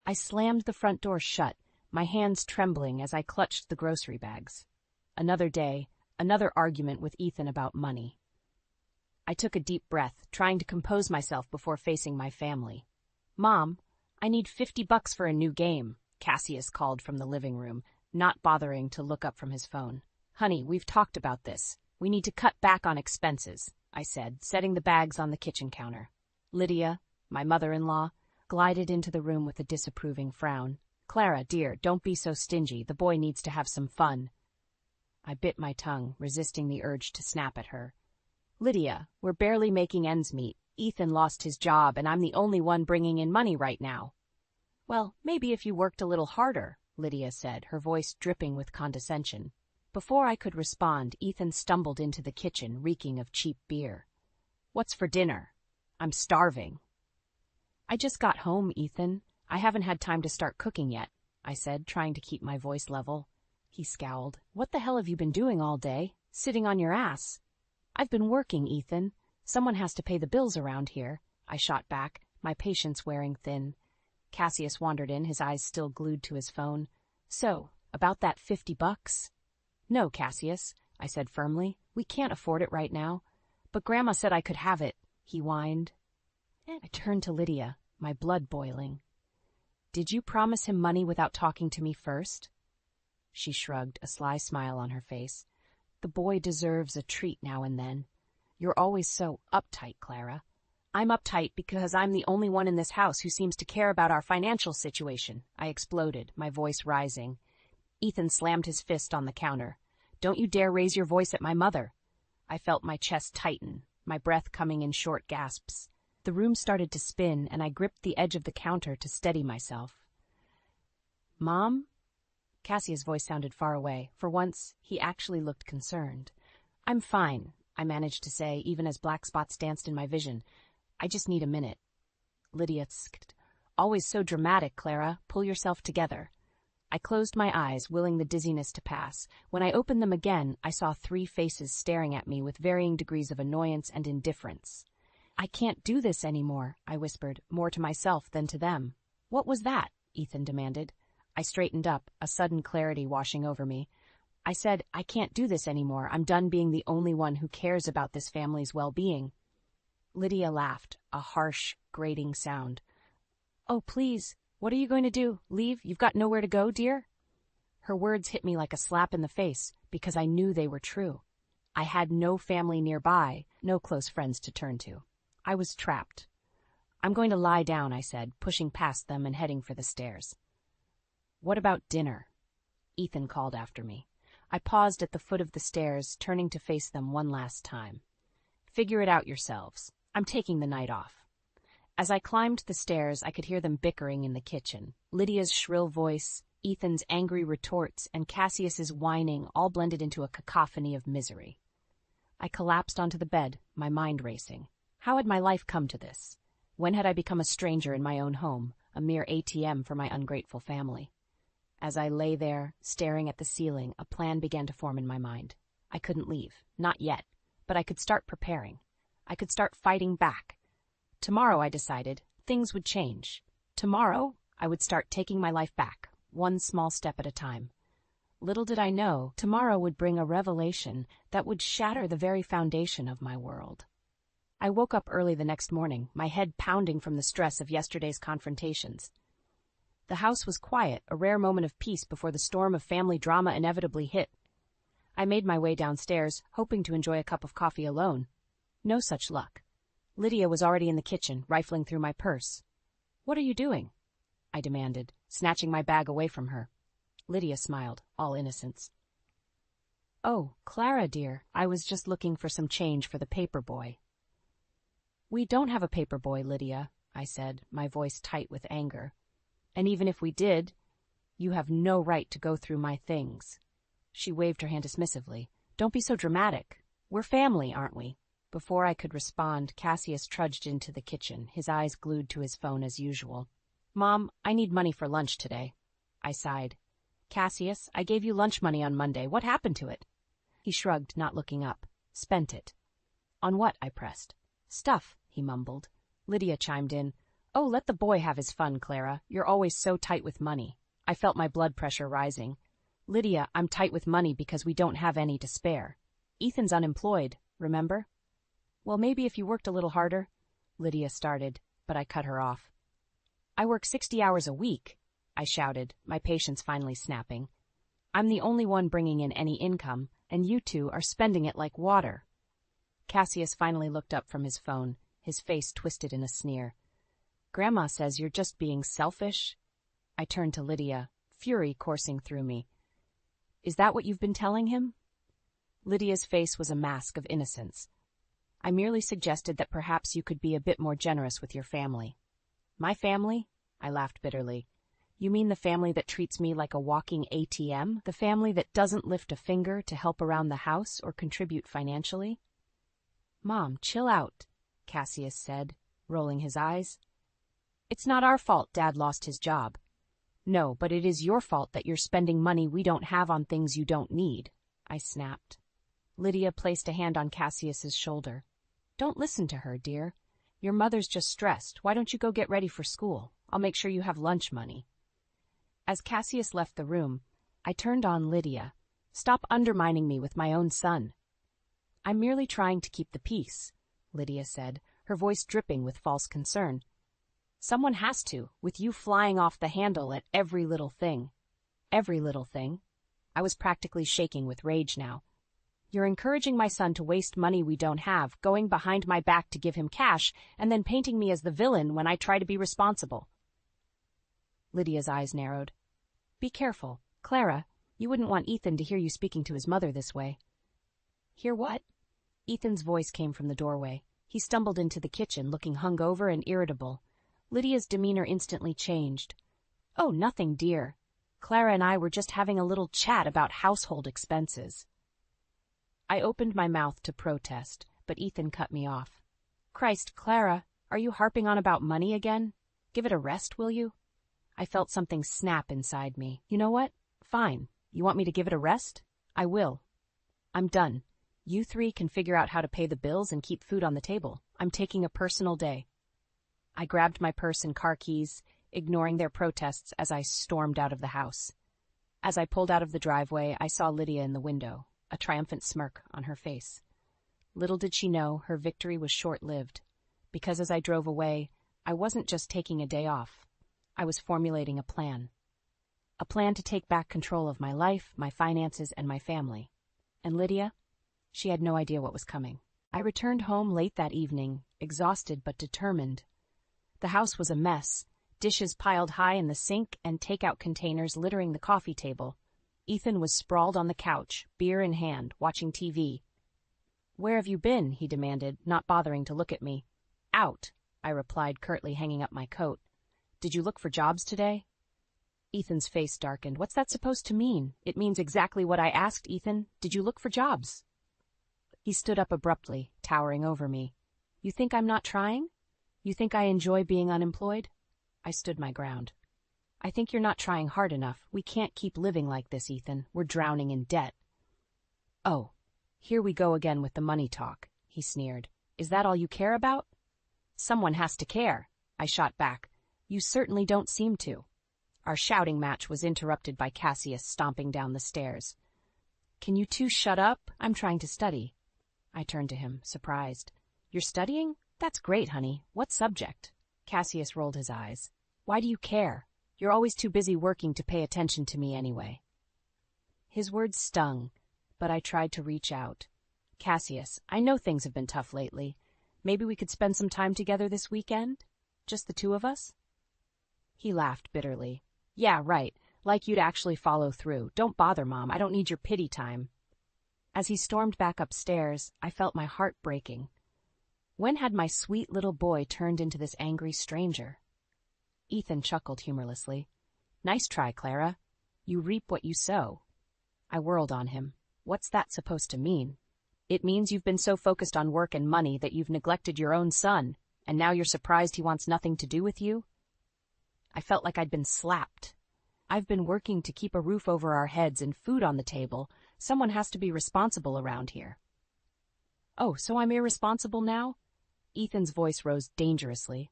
I slammed the front door shut, my hands trembling as I clutched the grocery bags. Another day, another argument with Ethan about money. I took a deep breath, trying to compose myself before facing my family. "Mom, I need $50 for a new game," Cassius called from the living room, not bothering to look up from his phone. "Honey, we've talked about this. We need to cut back on expenses," I said, setting the bags on the kitchen counter. Lydia, my mother-in-law, glided into the room with a disapproving frown. "Clara, dear, don't be so stingy. The boy needs to have some fun." I bit my tongue, resisting the urge to snap at her. "Lydia, we're barely making ends meet. Ethan lost his job, and I'm the only one bringing in money right now." "Well, maybe if you worked a little harder," Lydia said, her voice dripping with condescension. Before I could respond, Ethan stumbled into the kitchen, reeking of cheap beer. "What's for dinner? I'm starving." "I just got home, Ethan. I haven't had time to start cooking yet," I said, trying to keep my voice level. He scowled. "What the hell have you been doing all day? Sitting on your ass?" "I've been working, Ethan. Someone has to pay the bills around here," I shot back, my patience wearing thin. Cassius wandered in, his eyes still glued to his phone. "So, about that $50? "No, Cassius," I said firmly. "We can't afford it right now. But Grandma said I could have it," he whined. I turned to Lydia, my blood boiling. "Did you promise him money without talking to me first?" She shrugged, a sly smile on her face. "The boy deserves a treat now and then. You're always so uptight, Clara." "I'm uptight because I'm the only one in this house who seems to care about our financial situation," I exploded, my voice rising. Ethan slammed his fist on the counter. "Don't you dare raise your voice at my mother." I felt my chest tighten, my breath coming in short gasps. The room started to spin, and I gripped the edge of the counter to steady myself. "Mom?" Cassia's voice sounded far away. For once, he actually looked concerned. "I'm fine," I managed to say, even as black spots danced in my vision. "I just need a minute." Lydia sked. "Always so dramatic, Clara. Pull yourself together." I closed my eyes, willing the dizziness to pass. When I opened them again, I saw 3 faces staring at me with varying degrees of annoyance and indifference. "I can't do this anymore," I whispered, more to myself than to them. "What was that?" Ethan demanded. I straightened up, a sudden clarity washing over me. I said, "I can't do this anymore. I'm done being the only one who cares about this family's well-being." Lydia laughed, a harsh, grating sound. "Oh, please, what are you going to do? Leave? You've got nowhere to go, dear?" Her words hit me like a slap in the face, because I knew they were true. I had no family nearby, no close friends to turn to. I was trapped. "I'm going to lie down," I said, pushing past them and heading for the stairs. "What about dinner?" Ethan called after me. I paused at the foot of the stairs, turning to face them one last time. "Figure it out yourselves. I'm taking the night off." As I climbed the stairs, I could hear them bickering in the kitchen. Lydia's shrill voice, Ethan's angry retorts, and Cassius's whining all blended into a cacophony of misery. I collapsed onto the bed, my mind racing. How had my life come to this? When had I become a stranger in my own home, a mere ATM for my ungrateful family? As I lay there, staring at the ceiling, a plan began to form in my mind. I couldn't leave, not yet, but I could start preparing. I could start fighting back. Tomorrow, I decided, things would change. Tomorrow, I would start taking my life back, one small step at a time. Little did I know, tomorrow would bring a revelation that would shatter the very foundation of my world. I woke up early the next morning, my head pounding from the stress of yesterday's confrontations. The house was quiet, a rare moment of peace before the storm of family drama inevitably hit. I made my way downstairs, hoping to enjoy a cup of coffee alone. No such luck. Lydia was already in the kitchen, rifling through my purse. "What are you doing?" I demanded, snatching my bag away from her. Lydia smiled, all innocence. "Oh, Clara, dear, I was just looking for some change for the paper boy." "We don't have a paper boy, Lydia," I said, my voice tight with anger. "And even if we did, you have no right to go through my things." She waved her hand dismissively. "Don't be so dramatic. We're family, aren't we?" Before I could respond, Cassius trudged into the kitchen, his eyes glued to his phone as usual. "Mom, I need money for lunch today." I sighed. "Cassius, I gave you lunch money on Monday. What happened to it?" He shrugged, not looking up. "Spent it." "On what?" I pressed. "Stuff," he mumbled. Lydia chimed in. Oh, let the boy have his fun, Clara. You're always so tight with money. I felt my blood pressure rising. Lydia, I'm tight with money because we don't have any to spare. Ethan's unemployed, remember? Well, maybe if you worked a little harder. Lydia started, but I cut her off. I work 60 hours a week, I shouted, my patience finally snapping. I'm the only one bringing in any income, and you two are spending it like water. Cassius finally looked up from his phone, his face twisted in a sneer. Grandma says you're just being selfish. I turned to Lydia, fury coursing through me. Is that what you've been telling him? Lydia's face was a mask of innocence. I merely suggested that perhaps you could be a bit more generous with your family. My family? I laughed bitterly. You mean the family that treats me like a walking ATM? The family that doesn't lift a finger to help around the house or contribute financially? Mom, chill out, Cassius said, rolling his eyes. It's not our fault Dad lost his job. No, but it is your fault that you're spending money we don't have on things you don't need, I snapped. Lydia placed a hand on Cassius's shoulder. Don't listen to her, dear. Your mother's just stressed. Why don't you go get ready for school? I'll make sure you have lunch money. As Cassius left the room, I turned on Lydia. Stop undermining me with my own son. I'm merely trying to keep the peace, Lydia said, her voice dripping with false concern. Someone has to, with you flying off the handle at every little thing. Every little thing? I was practically shaking with rage now. You're encouraging my son to waste money we don't have, going behind my back to give him cash, and then painting me as the villain when I try to be responsible. Lydia's eyes narrowed. Be careful. Clara, you wouldn't want Ethan to hear you speaking to his mother this way. Hear what? Ethan's voice came from the doorway. He stumbled into the kitchen, looking hungover and irritable. Lydia's demeanor instantly changed. Oh, nothing, dear. Clara and I were just having a little chat about household expenses. I opened my mouth to protest, but Ethan cut me off. Christ, Clara, are you harping on about money again? Give it a rest, will you? I felt something snap inside me. You know what? Fine. You want me to give it a rest? I will. I'm done. You three can figure out how to pay the bills and keep food on the table. I'm taking a personal day. I grabbed my purse and car keys, ignoring their protests as I stormed out of the house. As I pulled out of the driveway, I saw Lydia in the window, a triumphant smirk on her face. Little did she know her victory was short-lived, because as I drove away, I wasn't just taking a day off. I was formulating a plan. A plan to take back control of my life, my finances, and my family. And Lydia? She had no idea what was coming. I returned home late that evening, exhausted but determined. The house was a mess, dishes piled high in the sink and takeout containers littering the coffee table. Ethan was sprawled on the couch, beer in hand, watching TV. Where have you been? He demanded, not bothering to look at me. Out, I replied, curtly hanging up my coat. Did you look for jobs today? Ethan's face darkened. What's that supposed to mean? It means exactly what I asked, Ethan. Did you look for jobs? He stood up abruptly, towering over me. You think I'm not trying? You think I enjoy being unemployed? I stood my ground. I think you're not trying hard enough. We can't keep living like this, Ethan. We're drowning in debt. Oh, here we go again with the money talk, he sneered. Is that all you care about? Someone has to care, I shot back. You certainly don't seem to. Our shouting match was interrupted by Cassius stomping down the stairs. Can you two shut up? I'm trying to study. I turned to him, surprised. You're studying? That's great, honey. What subject? Cassius rolled his eyes. Why do you care? You're always too busy working to pay attention to me anyway. His words stung, but I tried to reach out. Cassius, I know things have been tough lately. Maybe we could spend some time together this weekend? Just the two of us? He laughed bitterly. Yeah, right. Like you'd actually follow through. Don't bother, Mom. I don't need your pity time. As he stormed back upstairs, I felt my heart breaking. When had my sweet little boy turned into this angry stranger? Ethan chuckled humorlessly. Nice try, Clara. You reap what you sow. I whirled on him. What's that supposed to mean? It means you've been so focused on work and money that you've neglected your own son, and now you're surprised he wants nothing to do with you? I felt like I'd been slapped. I've been working to keep a roof over our heads and food on the table. Someone has to be responsible around here. Oh, so I'm irresponsible now? Ethan's voice rose dangerously.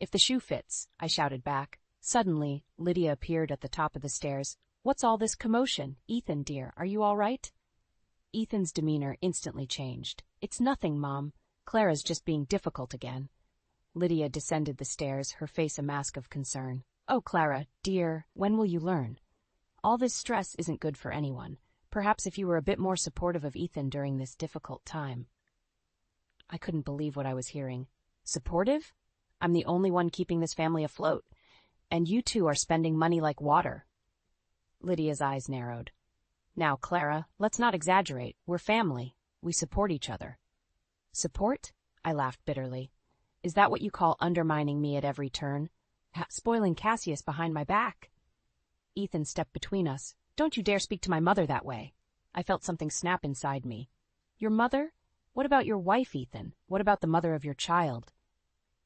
If the shoe fits, I shouted back. Suddenly, Lydia appeared at the top of the stairs. What's all this commotion? Ethan, dear, are you all right? Ethan's demeanor instantly changed. It's nothing, Mom. Clara's just being difficult again. Lydia descended the stairs, her face a mask of concern. Oh, Clara, dear, when will you learn? All this stress isn't good for anyone. Perhaps if you were a bit more supportive of Ethan during this difficult time. I couldn't believe what I was hearing. Supportive? I'm the only one keeping this family afloat. And you two are spending money like water. Lydia's eyes narrowed. Now, Clara, let's not exaggerate. We're family. We support each other. Support? I laughed bitterly. Is that what you call undermining me at every turn? Spoiling Cassius behind my back? Ethan stepped between us. Don't you dare speak to my mother that way. I felt something snap inside me. Your mother? What about your wife, Ethan? What about the mother of your child?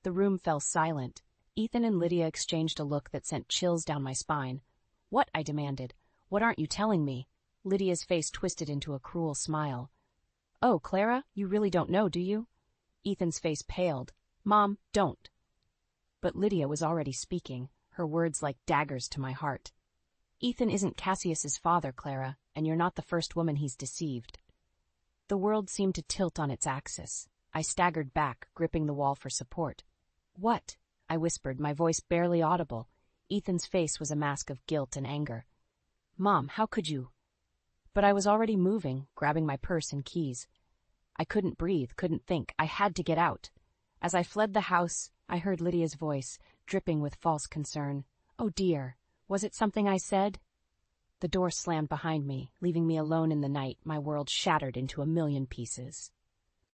The room fell silent. Ethan and Lydia exchanged a look that sent chills down my spine. What? I demanded. What aren't you telling me? Lydia's face twisted into a cruel smile. Oh, Clara, you really don't know, do you? Ethan's face paled. Mom, don't. But Lydia was already speaking, her words like daggers to my heart. Ethan isn't Cassius's father, Clara, and you're not the first woman he's deceived. The world seemed to tilt on its axis. I staggered back, gripping the wall for support. What? I whispered, my voice barely audible. Ethan's face was a mask of guilt and anger. Mom, how could you? But I was already moving, grabbing my purse and keys. I couldn't breathe, couldn't think. I had to get out. As I fled the house, I heard Lydia's voice, dripping with false concern. Oh dear, was it something I said? The door slammed behind me, leaving me alone in the night, my world shattered into a million pieces.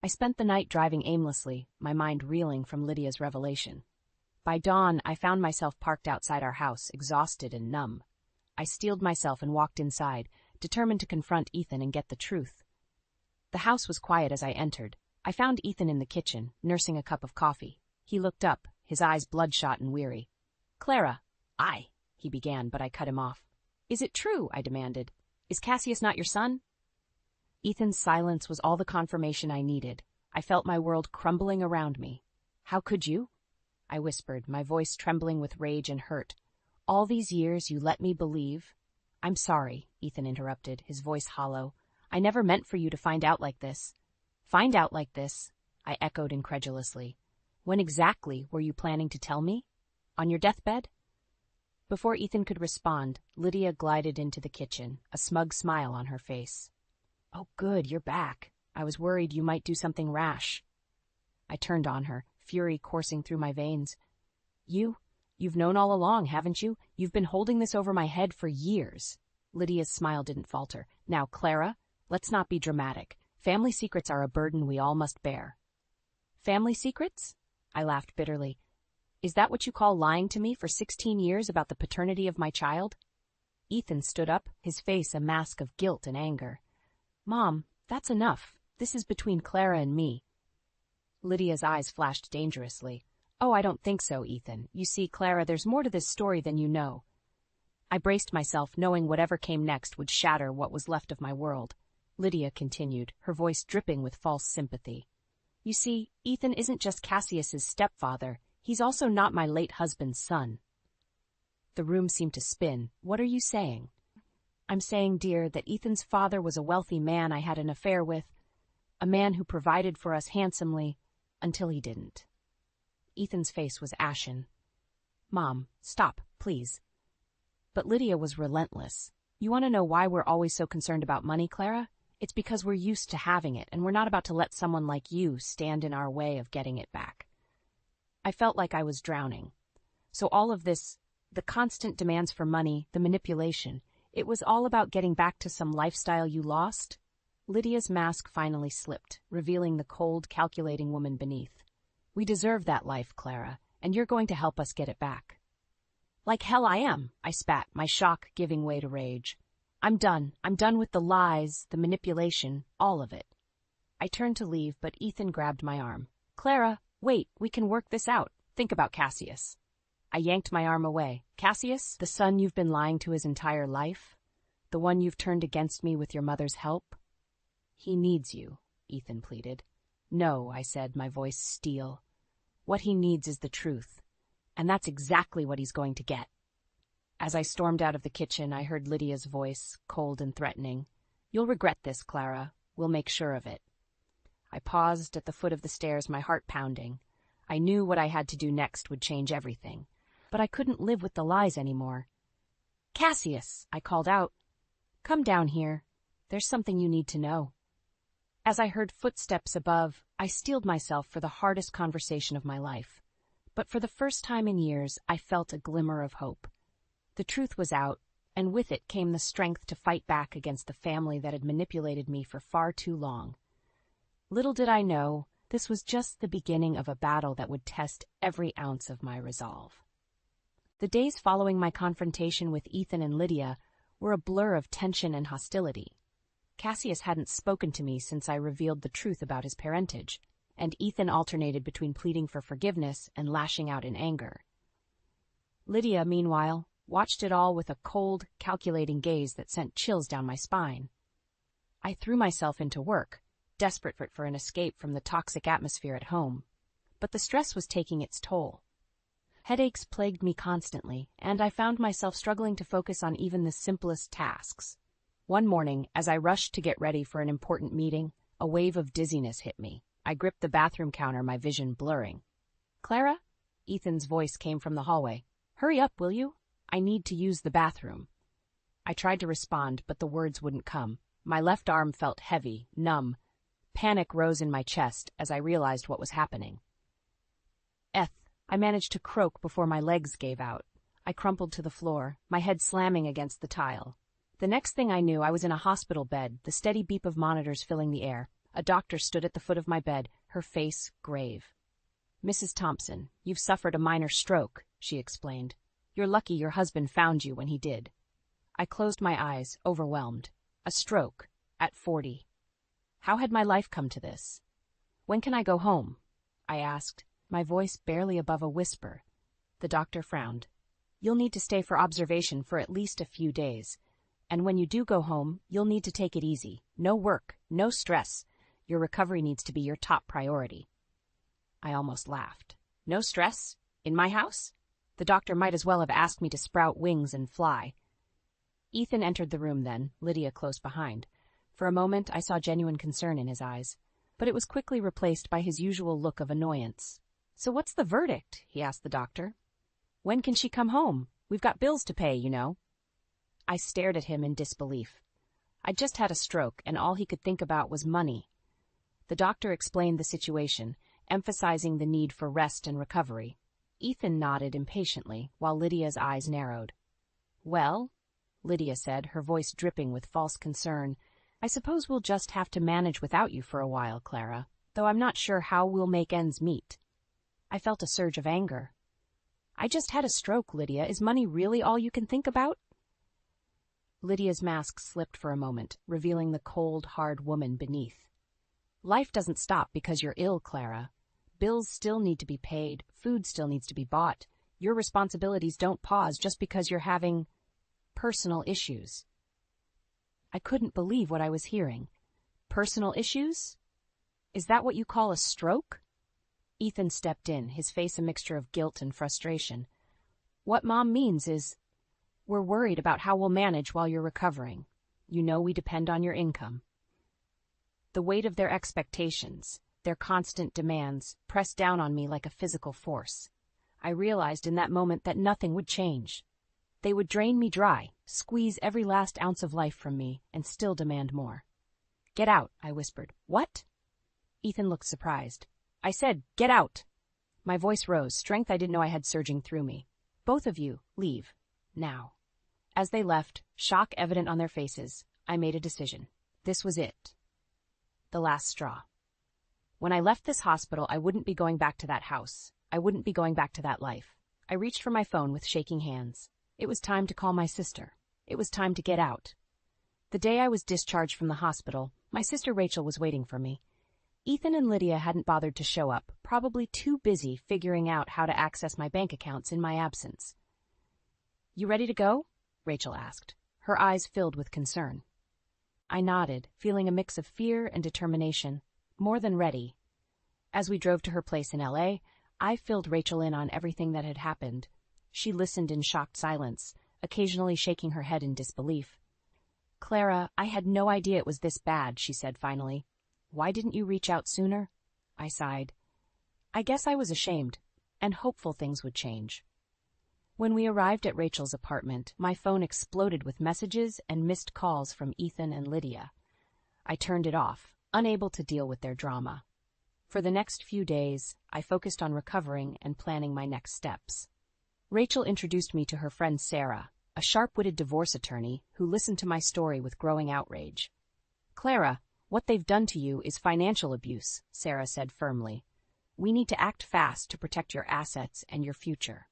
I spent the night driving aimlessly, my mind reeling from Lydia's revelation. By dawn, I found myself parked outside our house, exhausted and numb. I steeled myself and walked inside, determined to confront Ethan and get the truth. The house was quiet as I entered. I found Ethan in the kitchen, nursing a cup of coffee. He looked up, his eyes bloodshot and weary. Clara, he began, but I cut him off. Is it true? I demanded. Is Cassius not your son? Ethan's silence was all the confirmation I needed. I felt my world crumbling around me. How could you? I whispered, my voice trembling with rage and hurt. All these years you let me believe. I'm sorry, Ethan interrupted, his voice hollow. I never meant for you to find out like this. Find out like this? I echoed incredulously. When exactly were you planning to tell me? On your deathbed? Before Ethan could respond, Lydia glided into the kitchen, a smug smile on her face. Oh, good, you're back. I was worried you might do something rash. I turned on her, fury coursing through my veins. You've known all along, haven't you? You've been holding this over my head for years. Lydia's smile didn't falter. Now, Clara, let's not be dramatic. Family secrets are a burden we all must bear. Family secrets? I laughed bitterly. Is that what you call lying to me for 16 years about the paternity of my child? Ethan stood up, his face a mask of guilt and anger. Mom, that's enough. This is between Clara and me. Lydia's eyes flashed dangerously. Oh, I don't think so, Ethan. You see, Clara, there's more to this story than you know. I braced myself, knowing whatever came next would shatter what was left of my world. Lydia continued, her voice dripping with false sympathy. You see, Ethan isn't just Cassius's stepfather. He's also not my late husband's son. The room seemed to spin. What are you saying? I'm saying, dear, that Ethan's father was a wealthy man I had an affair with, a man who provided for us handsomely, until he didn't. Ethan's face was ashen. Mom, stop, please. But Lydia was relentless. You want to know why we're always so concerned about money, Clara? It's because we're used to having it, and we're not about to let someone like you stand in our way of getting it back. I felt like I was drowning. So all of this, the constant demands for money, the manipulation, it was all about getting back to some lifestyle you lost? Lydia's mask finally slipped, revealing the cold, calculating woman beneath. We deserve that life, Clara, and you're going to help us get it back. Like hell I am, I spat, my shock giving way to rage. I'm done with the lies, the manipulation, all of it. I turned to leave, but Ethan grabbed my arm. Clara, wait, we can work this out. Think about Cassius. I yanked my arm away. Cassius, the son you've been lying to his entire life? The one you've turned against me with your mother's help? He needs you, Ethan pleaded. No, I said, my voice steel. What he needs is the truth. And that's exactly what he's going to get. As I stormed out of the kitchen, I heard Lydia's voice, cold and threatening. "You'll regret this, Clara. We'll make sure of it." I paused at the foot of the stairs, my heart pounding. I knew what I had to do next would change everything, but I couldn't live with the lies anymore. "Cassius," I called out. "Come down here. There's something you need to know." As I heard footsteps above, I steeled myself for the hardest conversation of my life. But for the first time in years, I felt a glimmer of hope. The truth was out, and with it came the strength to fight back against the family that had manipulated me for far too long. Little did I know, this was just the beginning of a battle that would test every ounce of my resolve. The days following my confrontation with Ethan and Lydia were a blur of tension and hostility. Cassius hadn't spoken to me since I revealed the truth about his parentage, and Ethan alternated between pleading for forgiveness and lashing out in anger. Lydia, meanwhile, watched it all with a cold, calculating gaze that sent chills down my spine. I threw myself into work, desperate for an escape from the toxic atmosphere at home. But the stress was taking its toll. Headaches plagued me constantly, and I found myself struggling to focus on even the simplest tasks. One morning, as I rushed to get ready for an important meeting, a wave of dizziness hit me. I gripped the bathroom counter, my vision blurring. "Clara?" Ethan's voice came from the hallway. "Hurry up, will you? I need to use the bathroom." I tried to respond, but the words wouldn't come. My left arm felt heavy, numb. Panic rose in my chest as I realized what was happening. I managed to croak before my legs gave out. I crumpled to the floor, my head slamming against the tile. The next thing I knew, I was in a hospital bed, the steady beep of monitors filling the air. A doctor stood at the foot of my bed, her face grave. "Mrs. Thompson, you've suffered a minor stroke," she explained. "You're lucky your husband found you when he did." I closed my eyes, overwhelmed. A stroke, at 40. How had my life come to this? "When can I go home?" I asked, my voice barely above a whisper. The doctor frowned. "You'll need to stay for observation for at least a few days. And when you do go home, you'll need to take it easy. No work, no stress. Your recovery needs to be your top priority." I almost laughed. No stress? In my house? The doctor might as well have asked me to sprout wings and fly. Ethan entered the room then, Lydia close behind. For a moment, I saw genuine concern in his eyes, but it was quickly replaced by his usual look of annoyance. "So what's the verdict?" he asked the doctor. "When can she come home? We've got bills to pay, you know." I stared at him in disbelief. I'd just had a stroke, and all he could think about was money. The doctor explained the situation, emphasizing the need for rest and recovery. Ethan nodded impatiently, while Lydia's eyes narrowed. "Well," Lydia said, her voice dripping with false concern, "I suppose we'll just have to manage without you for a while, Clara, though I'm not sure how we'll make ends meet." I felt a surge of anger. "I just had a stroke, Lydia. Is money really all you can think about?" Lydia's mask slipped for a moment, revealing the cold, hard woman beneath. "Life doesn't stop because you're ill, Clara. Bills still need to be paid, food still needs to be bought. Your responsibilities don't pause just because you're having personal issues." I couldn't believe what I was hearing. Personal issues? Is that what you call a stroke? Ethan stepped in, his face a mixture of guilt and frustration. "What Mom means is, we're worried about how we'll manage while you're recovering. You know we depend on your income." The weight of their expectations, their constant demands, pressed down on me like a physical force. I realized in that moment that nothing would change. They would drain me dry, squeeze every last ounce of life from me, and still demand more. "Get out," I whispered. "What?" Ethan looked surprised. "I said, get out." My voice rose, strength I didn't know I had surging through me. "Both of you, leave. Now." As they left, shock evident on their faces, I made a decision. This was it. The last straw. When I left this hospital, I wouldn't be going back to that house. I wouldn't be going back to that life. I reached for my phone with shaking hands. It was time to call my sister. It was time to get out. The day I was discharged from the hospital, my sister Rachel was waiting for me. Ethan and Lydia hadn't bothered to show up, probably too busy figuring out how to access my bank accounts in my absence. "You ready to go?" Rachel asked. Her eyes filled with concern. I nodded, feeling a mix of fear and determination, more than ready. As we drove to her place in LA, I filled Rachel in on everything that had happened. She listened in shocked silence, occasionally shaking her head in disbelief. "Clara, I had no idea it was this bad," she said finally. "Why didn't you reach out sooner?" I sighed. I guess I was ashamed, and hopeful things would change. When we arrived at Rachel's apartment, my phone exploded with messages and missed calls from Ethan and Lydia. I turned it off, unable to deal with their drama. For the next few days, I focused on recovering and planning my next steps. Rachel introduced me to her friend Sarah, a sharp-witted divorce attorney who listened to my story with growing outrage. "Clara, what they've done to you is financial abuse," Sarah said firmly. "We need to act fast to protect your assets and your future."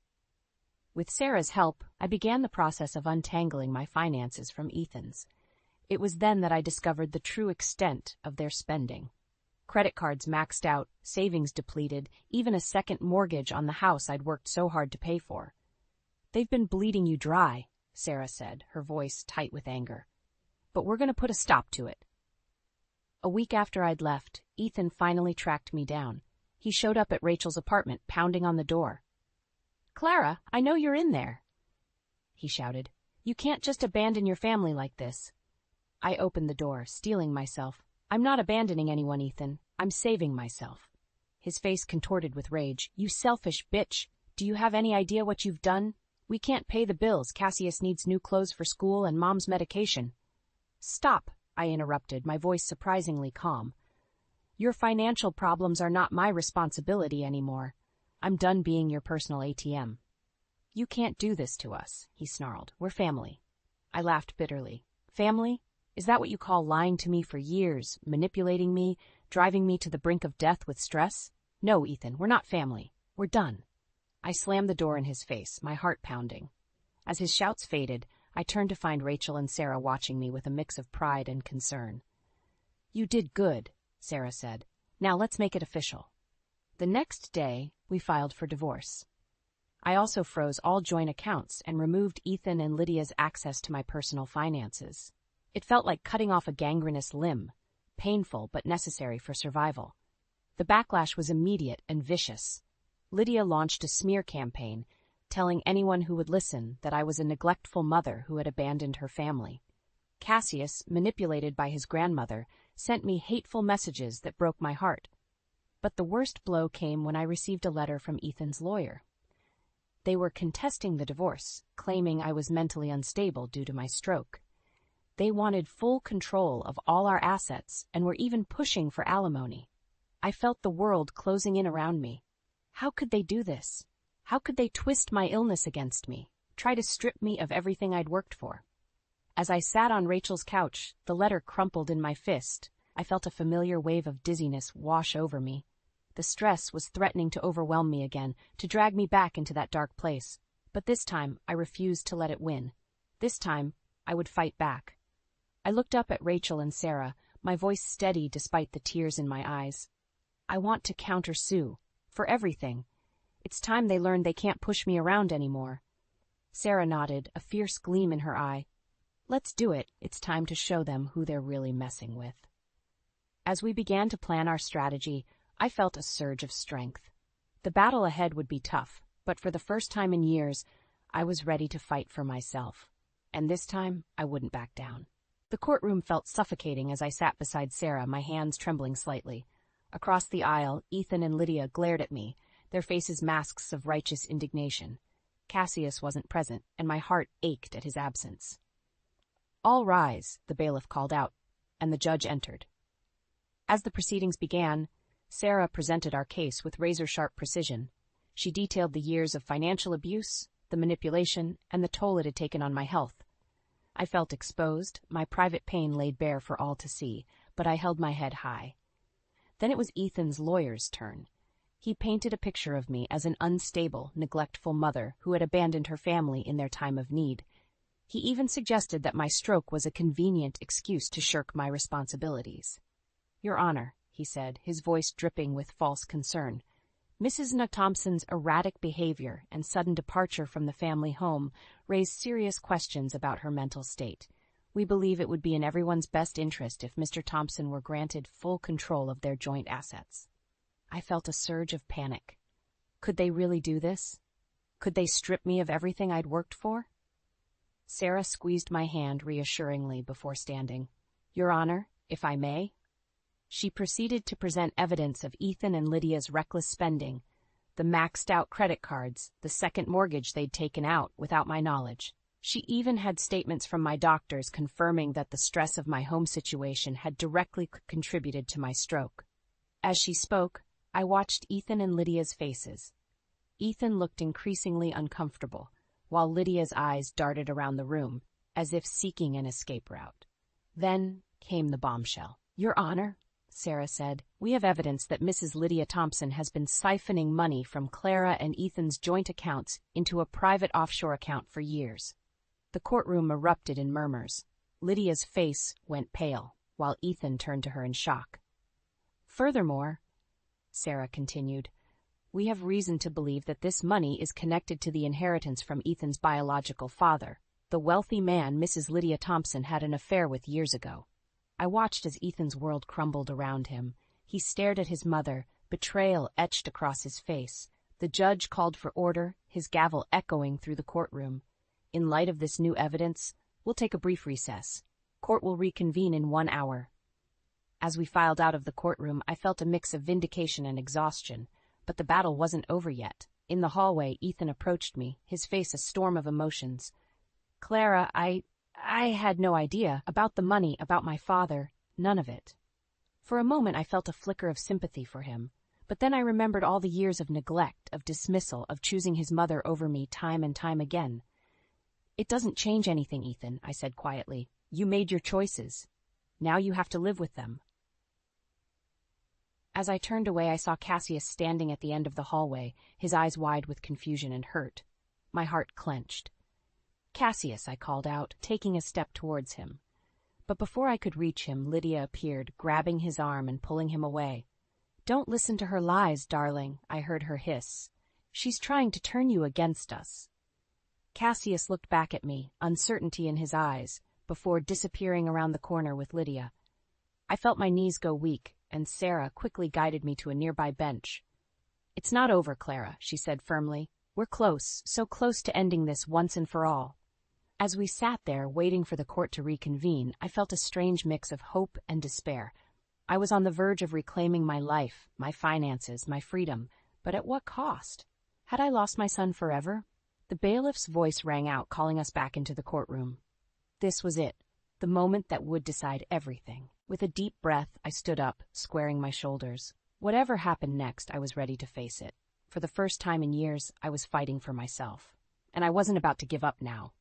With Sarah's help, I began the process of untangling my finances from Ethan's. It was then that I discovered the true extent of their spending. Credit cards maxed out, savings depleted, even a second mortgage on the house I'd worked so hard to pay for. "They've been bleeding you dry," Sarah said, her voice tight with anger. "But we're going to put a stop to it." A week after I'd left, Ethan finally tracked me down. He showed up at Rachel's apartment, pounding on the door. "Clara, I know you're in there," he shouted. "You can't just abandon your family like this." I opened the door, steeling myself. "I'm not abandoning anyone, Ethan. I'm saving myself." His face contorted with rage. "You selfish bitch. Do you have any idea what you've done? We can't pay the bills. Cassius needs new clothes for school and Mom's medication." "Stop," I interrupted, my voice surprisingly calm. "Your financial problems are not my responsibility anymore. I'm done being your personal ATM." "You can't do this to us," he snarled. "We're family." I laughed bitterly. "Family? Is that what you call lying to me for years, manipulating me, driving me to the brink of death with stress? No, Ethan, we're not family. We're done." I slammed the door in his face, my heart pounding. As his shouts faded, I turned to find Rachel and Sarah watching me with a mix of pride and concern. "You did good," Sarah said. "Now let's make it official." The next day, we filed for divorce. I also froze all joint accounts and removed Ethan and Lydia's access to my personal finances. It felt like cutting off a gangrenous limb, painful but necessary for survival. The backlash was immediate and vicious. Lydia launched a smear campaign, telling anyone who would listen that I was a neglectful mother who had abandoned her family. Cassius, manipulated by his grandmother, sent me hateful messages that broke my heart. But the worst blow came when I received a letter from Ethan's lawyer. They were contesting the divorce, claiming I was mentally unstable due to my stroke. They wanted full control of all our assets and were even pushing for alimony. I felt the world closing in around me. How could they do this? How could they twist my illness against me, try to strip me of everything I'd worked for? As I sat on Rachel's couch, the letter crumpled in my fist. I felt a familiar wave of dizziness wash over me. The stress was threatening to overwhelm me again, to drag me back into that dark place. But this time, I refused to let it win. This time, I would fight back. I looked up at Rachel and Sarah, my voice steady despite the tears in my eyes. I want to counter-sue. For everything. It's time they learned they can't push me around anymore. Sarah nodded, a fierce gleam in her eye. "Let's do it. It's time to show them who they're really messing with." As we began to plan our strategy, I felt a surge of strength. The battle ahead would be tough, but for the first time in years, I was ready to fight for myself. And this time, I wouldn't back down. The courtroom felt suffocating as I sat beside Sarah, my hands trembling slightly. Across the aisle, Ethan and Lydia glared at me, their faces masks of righteous indignation. Cassius wasn't present, and my heart ached at his absence. "All rise," the bailiff called out, and the judge entered. As the proceedings began, Sarah presented our case with razor-sharp precision. She detailed the years of financial abuse, the manipulation, and the toll it had taken on my health. I felt exposed, my private pain laid bare for all to see, but I held my head high. Then it was Ethan's lawyer's turn. He painted a picture of me as an unstable, neglectful mother who had abandoned her family in their time of need. He even suggested that my stroke was a convenient excuse to shirk my responsibilities. "Your Honor," he said, his voice dripping with false concern, "Mrs. Thompson's erratic behavior and sudden departure from the family home raised serious questions about her mental state. We believe it would be in everyone's best interest if Mr. Thompson were granted full control of their joint assets." I felt a surge of panic. Could they really do this? Could they strip me of everything I'd worked for? Sarah squeezed my hand reassuringly before standing. Your Honor, if I may? She proceeded to present evidence of Ethan and Lydia's reckless spending, the maxed-out credit cards, the second mortgage they'd taken out without my knowledge. She even had statements from my doctors confirming that the stress of my home situation had directly contributed to my stroke. As she spoke, I watched Ethan and Lydia's faces. Ethan looked increasingly uncomfortable, while Lydia's eyes darted around the room, as if seeking an escape route. Then came the bombshell. Your Honor, Sarah said, we have evidence that Mrs. Lydia Thompson has been siphoning money from Clara and Ethan's joint accounts into a private offshore account for years. The courtroom erupted in murmurs. Lydia's face went pale, while Ethan turned to her in shock. Furthermore, Sarah continued, we have reason to believe that this money is connected to the inheritance from Ethan's biological father, the wealthy man Mrs. Lydia Thompson had an affair with years ago. I watched as Ethan's world crumbled around him. He stared at his mother, betrayal etched across his face. The judge called for order, his gavel echoing through the courtroom. In light of this new evidence, we'll take a brief recess. Court will reconvene in 1 hour. As we filed out of the courtroom, I felt a mix of vindication and exhaustion, but the battle wasn't over yet. In the hallway, Ethan approached me, his face a storm of emotions. Clara, I had no idea about the money, about my father, none of it. For a moment I felt a flicker of sympathy for him, but then I remembered all the years of neglect, of dismissal, of choosing his mother over me time and time again. It doesn't change anything, Ethan, I said quietly. You made your choices. Now you have to live with them. As I turned away, I saw Cassius standing at the end of the hallway, his eyes wide with confusion and hurt. My heart clenched. Cassius, I called out, taking a step towards him. But before I could reach him, Lydia appeared, grabbing his arm and pulling him away. Don't listen to her lies, darling, I heard her hiss. She's trying to turn you against us. Cassius looked back at me, uncertainty in his eyes, before disappearing around the corner with Lydia. I felt my knees go weak, and Sarah quickly guided me to a nearby bench. It's not over, Clara, she said firmly. We're close, so close to ending this once and for all. As we sat there, waiting for the court to reconvene, I felt a strange mix of hope and despair. I was on the verge of reclaiming my life, my finances, my freedom, but at what cost? Had I lost my son forever? The bailiff's voice rang out, calling us back into the courtroom. This was it, the moment that would decide everything. With a deep breath, I stood up, squaring my shoulders. Whatever happened next, I was ready to face it. For the first time in years, I was fighting for myself. And I wasn't about to give up now.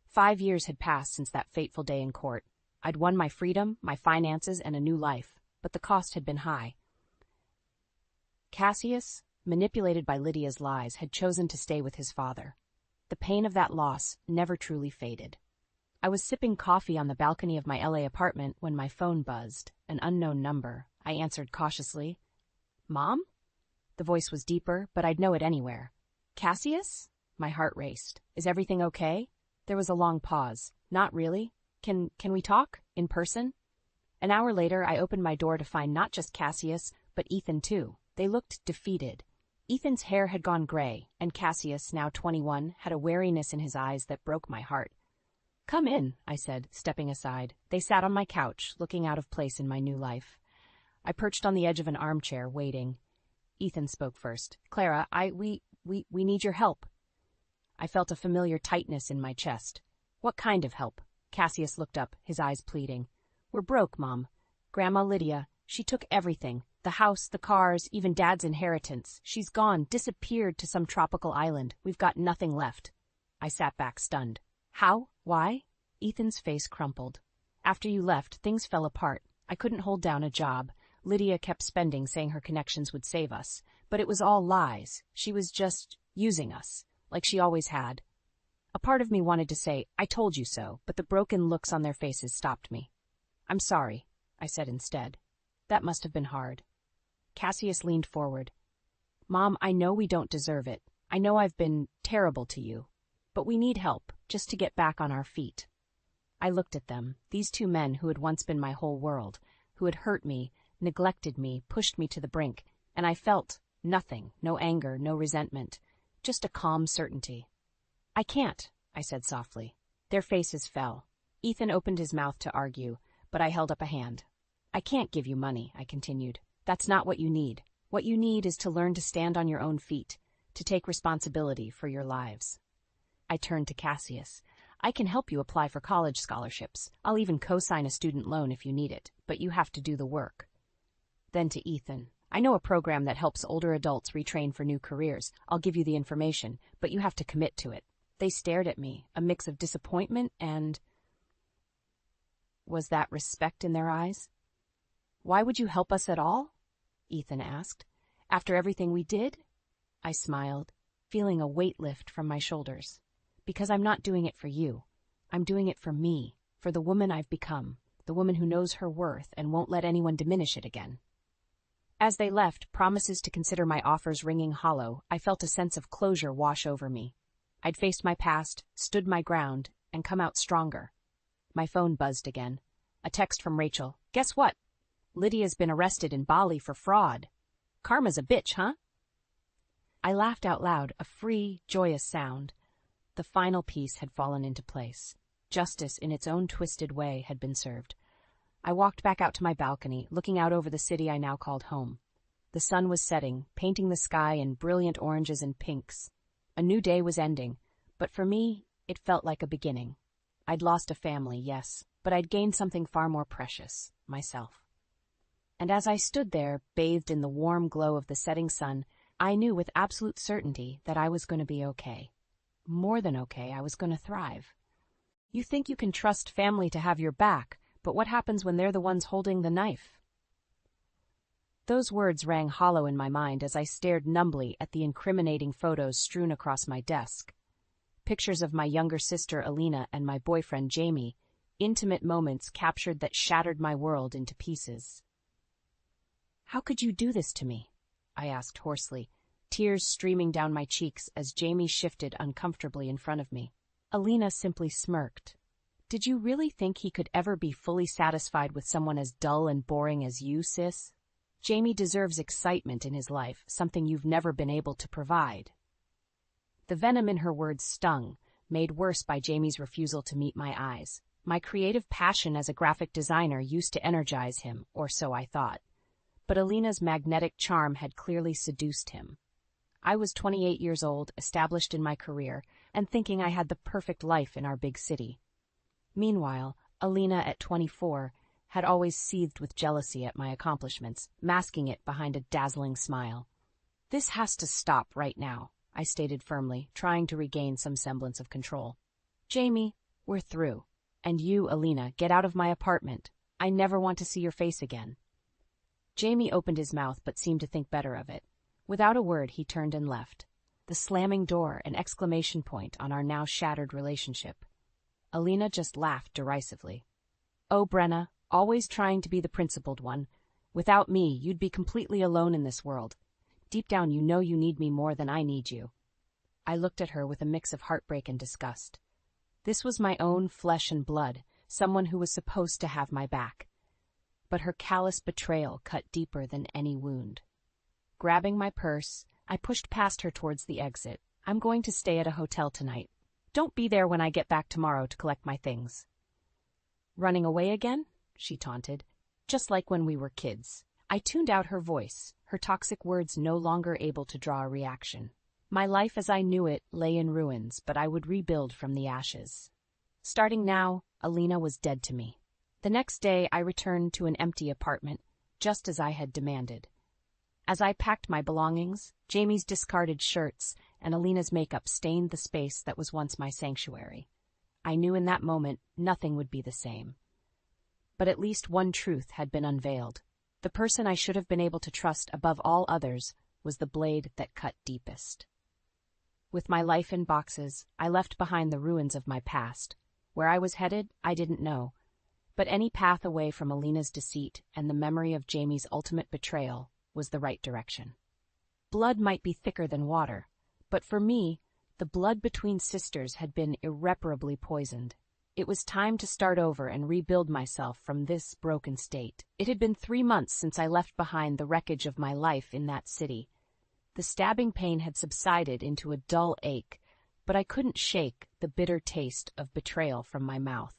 5 years had passed since that fateful day in court. I'd won my freedom, my finances, and a new life, but the cost had been high. Cassius, manipulated by Lydia's lies, had chosen to stay with his father. The pain of that loss never truly faded. I was sipping coffee on the balcony of my LA apartment when my phone buzzed, an unknown number. I answered cautiously. Mom? The voice was deeper, but I'd know it anywhere. Cassius? My heart raced. Is everything okay? There was a long pause. Not really. Can we talk? In person? An hour later, I opened my door to find not just Cassius, but Ethan too. They looked defeated. Ethan's hair had gone gray, and Cassius, now 21, had a wariness in his eyes that broke my heart. Come in, I said, stepping aside. They sat on my couch, looking out of place in my new life. I perched on the edge of an armchair, waiting. Ethan spoke first. Clara, we need your help. I felt a familiar tightness in my chest. What kind of help? Cassius looked up, his eyes pleading. We're broke, Mom. Grandma Lydia, she took everything. The house, the cars, even Dad's inheritance. She's gone, disappeared to some tropical island. We've got nothing left. I sat back stunned. How? Why? Ethan's face crumpled. After you left, things fell apart. I couldn't hold down a job. Lydia kept spending, saying her connections would save us. But it was all lies. She was just using us, like she always had. A part of me wanted to say, I told you so, but the broken looks on their faces stopped me. I'm sorry, I said instead. That must have been hard. Cassius leaned forward. Mom, I know we don't deserve it. I know I've been terrible to you. But we need help, just to get back on our feet. I looked at them, these two men who had once been my whole world, who had hurt me, neglected me, pushed me to the brink, and I felt Nothing, no anger, no resentment, just a calm certainty. "I can't," I said softly. Their faces fell. Ethan opened his mouth to argue, but I held up a hand. "I can't give you money," I continued. "That's not what you need. What you need is to learn to stand on your own feet, to take responsibility for your lives." I turned to Cassius. "I can help you apply for college scholarships. I'll even co-sign a student loan if you need it, but you have to do the work." Then to Ethan. "I know a program that helps older adults retrain for new careers. I'll give you the information, but you have to commit to it." They stared at me, a mix of disappointment and... Was that respect in their eyes? "Why would you help us at all?" Ethan asked. "After everything we did?" I smiled, feeling a weight lift from my shoulders. "Because I'm not doing it for you. I'm doing it for me, for the woman I've become, the woman who knows her worth and won't let anyone diminish it again." As they left, promises to consider my offers ringing hollow, I felt a sense of closure wash over me. I'd faced my past, stood my ground, and come out stronger. My phone buzzed again. A text from Rachel. "Guess what? Lydia's been arrested in Bali for fraud. Karma's a bitch, huh?" I laughed out loud, a free, joyous sound. The final piece had fallen into place. Justice, in its own twisted way, had been served. I walked back out to my balcony, looking out over the city I now called home. The sun was setting, painting the sky in brilliant oranges and pinks. A new day was ending, but for me, it felt like a beginning. I'd lost a family, yes, but I'd gained something far more precious, myself. And as I stood there, bathed in the warm glow of the setting sun, I knew with absolute certainty that I was going to be okay. More than okay, I was going to thrive. You think you can trust family to have your back, but what happens when they're the ones holding the knife? Those words rang hollow in my mind as I stared numbly at the incriminating photos strewn across my desk. Pictures of my younger sister Alina and my boyfriend Jamie, intimate moments captured that shattered my world into pieces. "How could you do this to me?" I asked hoarsely, tears streaming down my cheeks as Jamie shifted uncomfortably in front of me. Alina simply smirked. "Did you really think he could ever be fully satisfied with someone as dull and boring as you, sis? Jamie deserves excitement in his life, something you've never been able to provide." The venom in her words stung, made worse by Jamie's refusal to meet my eyes. My creative passion as a graphic designer used to energize him, or so I thought. But Alina's magnetic charm had clearly seduced him. I was 28 years old, established in my career, and thinking I had the perfect life in our big city. Meanwhile, Alina at 24 had always seethed with jealousy at my accomplishments, masking it behind a dazzling smile. "This has to stop right now," I stated firmly, trying to regain some semblance of control. "Jamie, we're through. And you, Alina, get out of my apartment. I never want to see your face again." Jamie opened his mouth but seemed to think better of it. Without a word, he turned and left. The slamming door an exclamation point on our now shattered relationship. Alina just laughed derisively. "Oh, Brenna, always trying to be the principled one. Without me, you'd be completely alone in this world. Deep down you know you need me more than I need you." I looked at her with a mix of heartbreak and disgust. This was my own flesh and blood, someone who was supposed to have my back. But her callous betrayal cut deeper than any wound. Grabbing my purse, I pushed past her towards the exit. "I'm going to stay at a hotel tonight. Don't be there when I get back tomorrow to collect my things." "Running away again?" she taunted. "Just like when we were kids." I tuned out her voice, her toxic words no longer able to draw a reaction. My life as I knew it lay in ruins, but I would rebuild from the ashes. Starting now, Alina was dead to me. The next day, I returned to an empty apartment, just as I had demanded. As I packed my belongings, Jamie's discarded shirts and Alina's makeup stained the space that was once my sanctuary. I knew in that moment nothing would be the same. But at least one truth had been unveiled. The person I should have been able to trust above all others was the blade that cut deepest. With my life in boxes, I left behind the ruins of my past. Where I was headed, I didn't know. But any path away from Alina's deceit and the memory of Jamie's ultimate betrayal was the right direction. Blood might be thicker than water, but for me, the blood between sisters had been irreparably poisoned. It was time to start over and rebuild myself from this broken state. It had been 3 months since I left behind the wreckage of my life in that city. The stabbing pain had subsided into a dull ache, but I couldn't shake the bitter taste of betrayal from my mouth.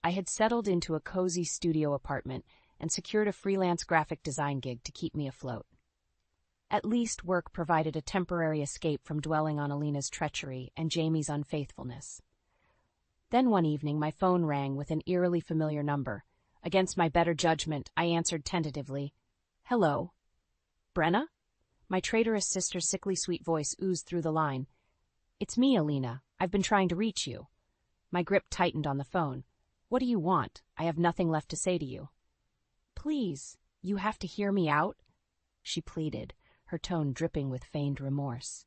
I had settled into a cozy studio apartment and secured a freelance graphic design gig to keep me afloat. At least work provided a temporary escape from dwelling on Alina's treachery and Jamie's unfaithfulness. Then one evening my phone rang with an eerily familiar number. Against my better judgment, I answered tentatively. "Hello? Brenna?" My traitorous sister's sickly sweet voice oozed through the line. "It's me, Alina. I've been trying to reach you." My grip tightened on the phone. "What do you want? I have nothing left to say to you." "Please, you have to hear me out," she pleaded, her tone dripping with feigned remorse.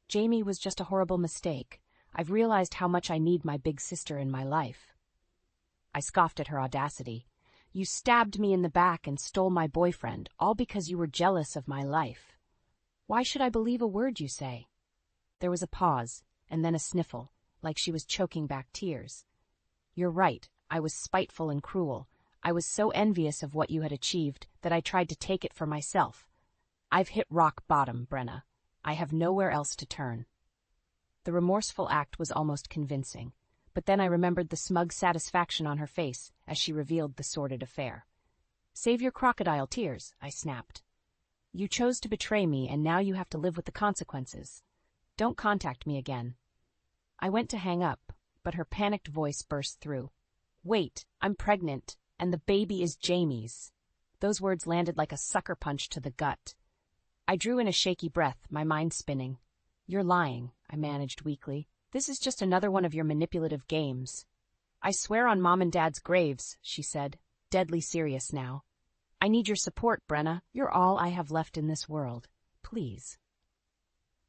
"Jamie was just a horrible mistake. I've realized how much I need my big sister in my life." I scoffed at her audacity. "You stabbed me in the back and stole my boyfriend, all because you were jealous of my life. Why should I believe a word you say?" There was a pause, and then a sniffle, like she was choking back tears. "You're right. I was spiteful and cruel. I was so envious of what you had achieved that I tried to take it for myself. I've hit rock bottom, Brenna. I have nowhere else to turn." The remorseful act was almost convincing, but then I remembered the smug satisfaction on her face as she revealed the sordid affair. "Save your crocodile tears," I snapped. "You chose to betray me, and now you have to live with the consequences. Don't contact me again." I went to hang up, but her panicked voice burst through. "Wait, I'm pregnant, and the baby is Jamie's." Those words landed like a sucker punch to the gut. I drew in a shaky breath, my mind spinning. "You're lying," I managed weakly. "This is just another one of your manipulative games." "I swear on Mom and Dad's graves," she said, deadly serious now. "I need your support, Brenna. You're all I have left in this world. Please."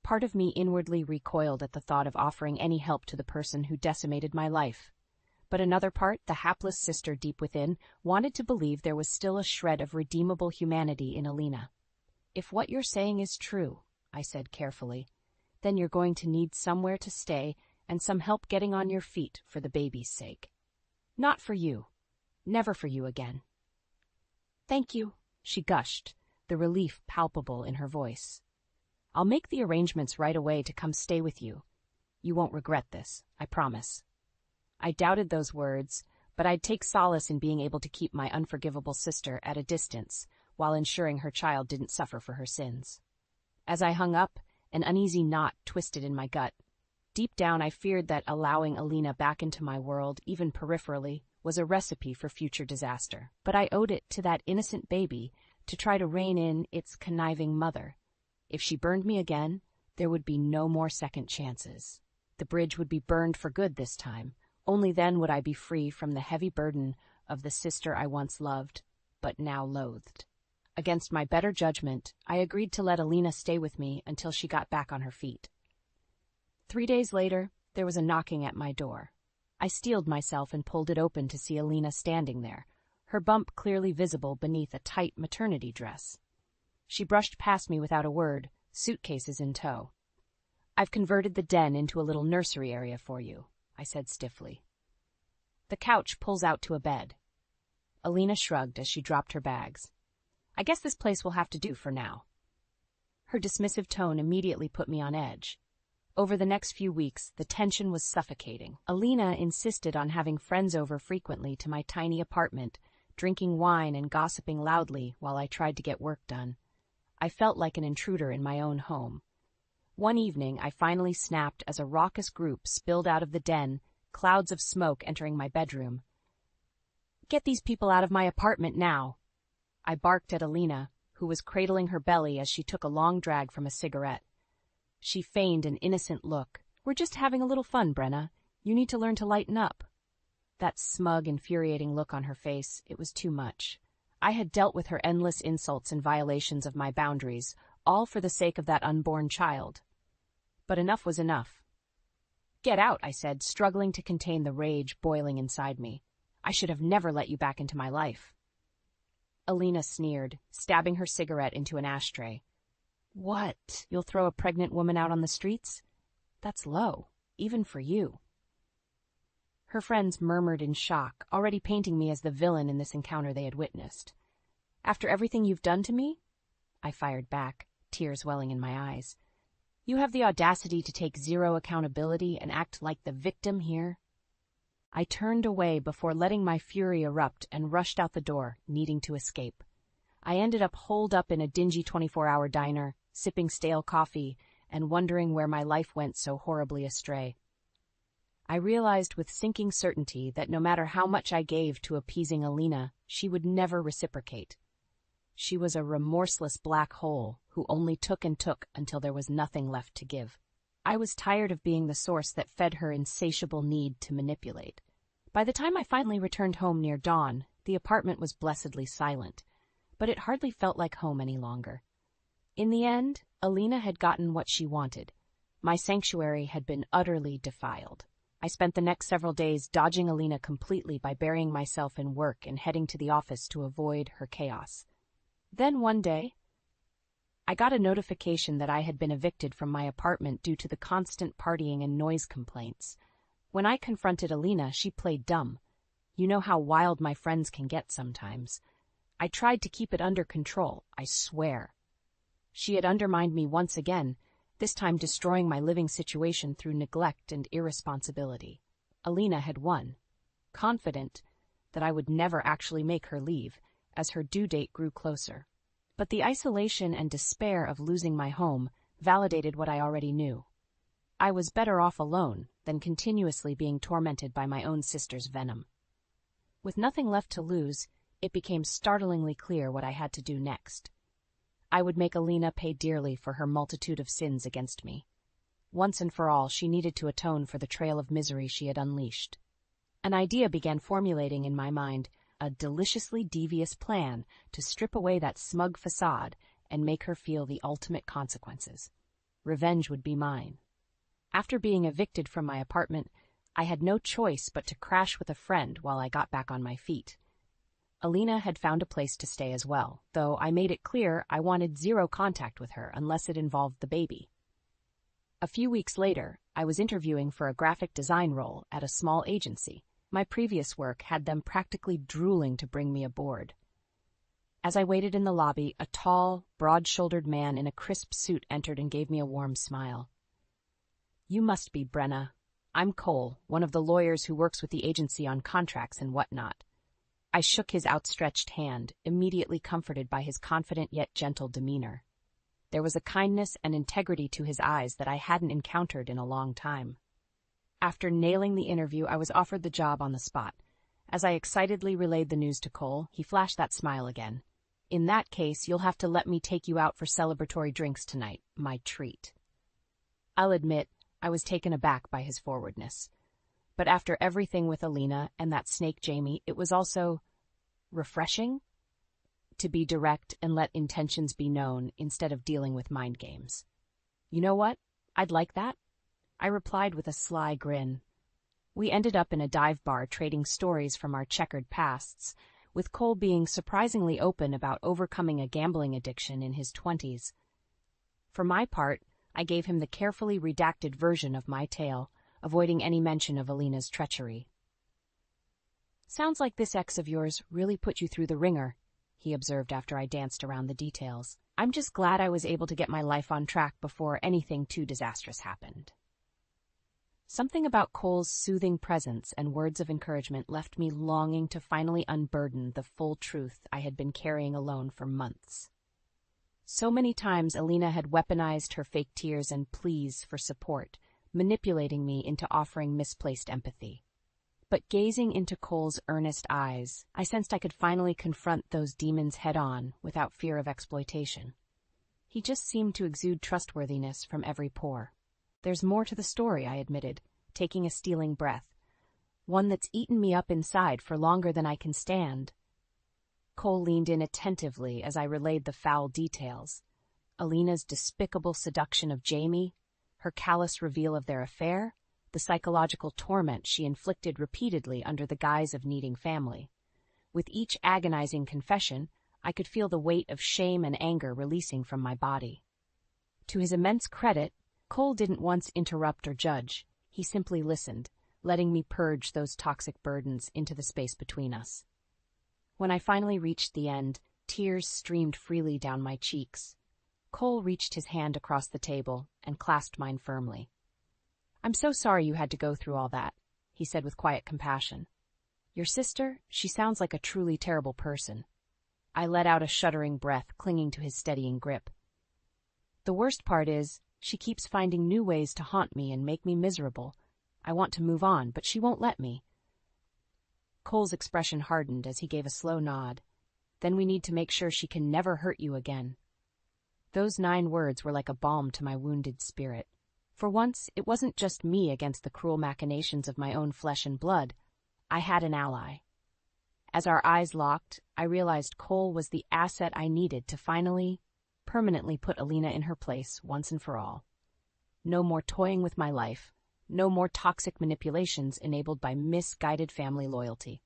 Part of me inwardly recoiled at the thought of offering any help to the person who decimated my life. But another part, the hapless sister deep within, wanted to believe there was still a shred of redeemable humanity in Alina. "If what you're saying is true," I said carefully, "then you're going to need somewhere to stay and some help getting on your feet for the baby's sake. Not for you. Never for you again." "Thank you," she gushed, the relief palpable in her voice. "I'll make the arrangements right away to come stay with you. You won't regret this, I promise." I doubted those words, but I'd take solace in being able to keep my unforgivable sister at a distance while ensuring her child didn't suffer for her sins. As I hung up, an uneasy knot twisted in my gut. Deep down, I feared that allowing Alina back into my world, even peripherally, was a recipe for future disaster. But I owed it to that innocent baby to try to rein in its conniving mother. If she burned me again, there would be no more second chances. The bridge would be burned for good this time. Only then would I be free from the heavy burden of the sister I once loved, but now loathed. Against my better judgment, I agreed to let Alina stay with me until she got back on her feet. 3 days later, there was a knocking at my door. I steeled myself and pulled it open to see Alina standing there, her bump clearly visible beneath a tight maternity dress. She brushed past me without a word, suitcases in tow. "I've converted the den into a little nursery area for you," I said stiffly. "The couch pulls out to a bed." Alina shrugged as she dropped her bags. "I guess this place will have to do for now." Her dismissive tone immediately put me on edge. Over the next few weeks, the tension was suffocating. Alina insisted on having friends over frequently to my tiny apartment, drinking wine and gossiping loudly while I tried to get work done. I felt like an intruder in my own home. One evening, I finally snapped as a raucous group spilled out of the den, clouds of smoke entering my bedroom. "Get these people out of my apartment now!" I barked at Alina, who was cradling her belly as she took a long drag from a cigarette. She feigned an innocent look. "We're just having a little fun, Brenna. You need to learn to lighten up." That smug, infuriating look on her face, it was too much. I had dealt with her endless insults and violations of my boundaries, all for the sake of that unborn child. But enough was enough. "Get out," I said, struggling to contain the rage boiling inside me. "I should have never let you back into my life." Alina sneered, stabbing her cigarette into an ashtray. "What? You'll throw a pregnant woman out on the streets? That's low, even for you." Her friends murmured in shock, already painting me as the villain in this encounter they had witnessed. "After everything you've done to me?" I fired back. tears welling in my eyes. You have the audacity to take zero accountability and act like the victim here? I turned away before letting my fury erupt and rushed out the door, needing to escape. I ended up holed up in a dingy 24-hour diner, sipping stale coffee, and wondering where my life went so horribly astray. I realized with sinking certainty that no matter how much I gave to appeasing Alina, she would never reciprocate. She was a remorseless black hole who only took and took until there was nothing left to give. I was tired of being the source that fed her insatiable need to manipulate. By the time I finally returned home near dawn, the apartment was blessedly silent, but it hardly felt like home any longer. In the end, Alina had gotten what she wanted. My sanctuary had been utterly defiled. I spent the next several days dodging Alina completely by burying myself in work and heading to the office to avoid her chaos. Then one day, I got a notification that I had been evicted from my apartment due to the constant partying and noise complaints. When I confronted Alina, she played dumb. You know how wild my friends can get sometimes. I tried to keep it under control, I swear. She had undermined me once again, this time destroying my living situation through neglect and irresponsibility. Alina had won, confident that I would never actually make her leave, as her due date grew closer. But the isolation and despair of losing my home validated what I already knew. I was better off alone than continuously being tormented by my own sister's venom. With nothing left to lose, it became startlingly clear what I had to do next. I would make Alina pay dearly for her multitude of sins against me. Once and for all, she needed to atone for the trail of misery she had unleashed. An idea began formulating in my mind, a deliciously devious plan to strip away that smug facade and make her feel the ultimate consequences. Revenge would be mine. After being evicted from my apartment, I had no choice but to crash with a friend while I got back on my feet. Alina had found a place to stay as well, though I made it clear I wanted zero contact with her unless it involved the baby. A few weeks later, I was interviewing for a graphic design role at a small agency. My previous work had them practically drooling to bring me aboard. As I waited in the lobby, a tall, broad-shouldered man in a crisp suit entered and gave me a warm smile. "You must be Brenna. I'm Cole, one of the lawyers who works with the agency on contracts and whatnot." I shook his outstretched hand, immediately comforted by his confident yet gentle demeanor. There was a kindness and integrity to his eyes that I hadn't encountered in a long time. After nailing the interview, I was offered the job on the spot. As I excitedly relayed the news to Cole, he flashed that smile again. "In that case, you'll have to let me take you out for celebratory drinks tonight, my treat." I'll admit, I was taken aback by his forwardness. But after everything with Alina and that snake Jamie, it was also refreshing to be direct and let intentions be known instead of dealing with mind games. "You know what? I'd like that," I replied with a sly grin. We ended up in a dive bar trading stories from our checkered pasts, with Cole being surprisingly open about overcoming a gambling addiction in his 20s. For my part, I gave him the carefully redacted version of my tale, avoiding any mention of Alina's treachery. "Sounds like this ex of yours really put you through the ringer," he observed after I danced around the details. "I'm just glad I was able to get my life on track before anything too disastrous happened." Something about Cole's soothing presence and words of encouragement left me longing to finally unburden the full truth I had been carrying alone for months. So many times Alina had weaponized her fake tears and pleas for support, manipulating me into offering misplaced empathy. But gazing into Cole's earnest eyes, I sensed I could finally confront those demons head-on without fear of exploitation. He just seemed to exude trustworthiness from every pore. "There's more to the story," I admitted, taking a stealing breath. "One that's eaten me up inside for longer than I can stand." Cole leaned in attentively as I relayed the foul details. Alina's despicable seduction of Jamie, her callous reveal of their affair, the psychological torment she inflicted repeatedly under the guise of needing family. With each agonizing confession, I could feel the weight of shame and anger releasing from my body. To his immense credit, Cole didn't once interrupt or judge. He simply listened, letting me purge those toxic burdens into the space between us. When I finally reached the end, tears streamed freely down my cheeks. Cole reached his hand across the table and clasped mine firmly. "I'm so sorry you had to go through all that," he said with quiet compassion. "Your sister, she sounds like a truly terrible person." I let out a shuddering breath, clinging to his steadying grip. "The worst part is, she keeps finding new ways to haunt me and make me miserable. I want to move on, but she won't let me." Cole's expression hardened as he gave a slow nod. "Then we need to make sure she can never hurt you again." Those 9 words were like a balm to my wounded spirit. For once, it wasn't just me against the cruel machinations of my own flesh and blood. I had an ally. As our eyes locked, I realized Cole was the asset I needed to finally, permanently put Alina in her place once and for all. No more toying with my life. No more toxic manipulations enabled by misguided family loyalty.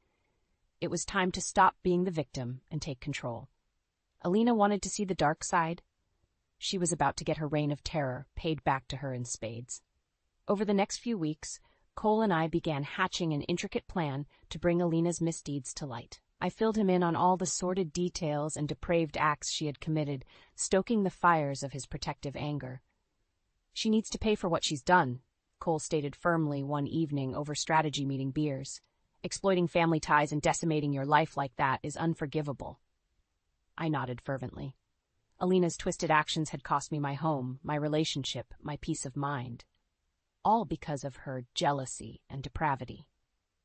It was time to stop being the victim and take control. Alina wanted to see the dark side. She was about to get her reign of terror paid back to her in spades. Over the next few weeks, Cole and I began hatching an intricate plan to bring Alina's misdeeds to light. I filled him in on all the sordid details and depraved acts she had committed, stoking the fires of his protective anger. "She needs to pay for what she's done," Cole stated firmly one evening over strategy meeting beers. "Exploiting family ties and decimating your life like that is unforgivable." I nodded fervently. Alina's twisted actions had cost me my home, my relationship, my peace of mind. All because of her jealousy and depravity.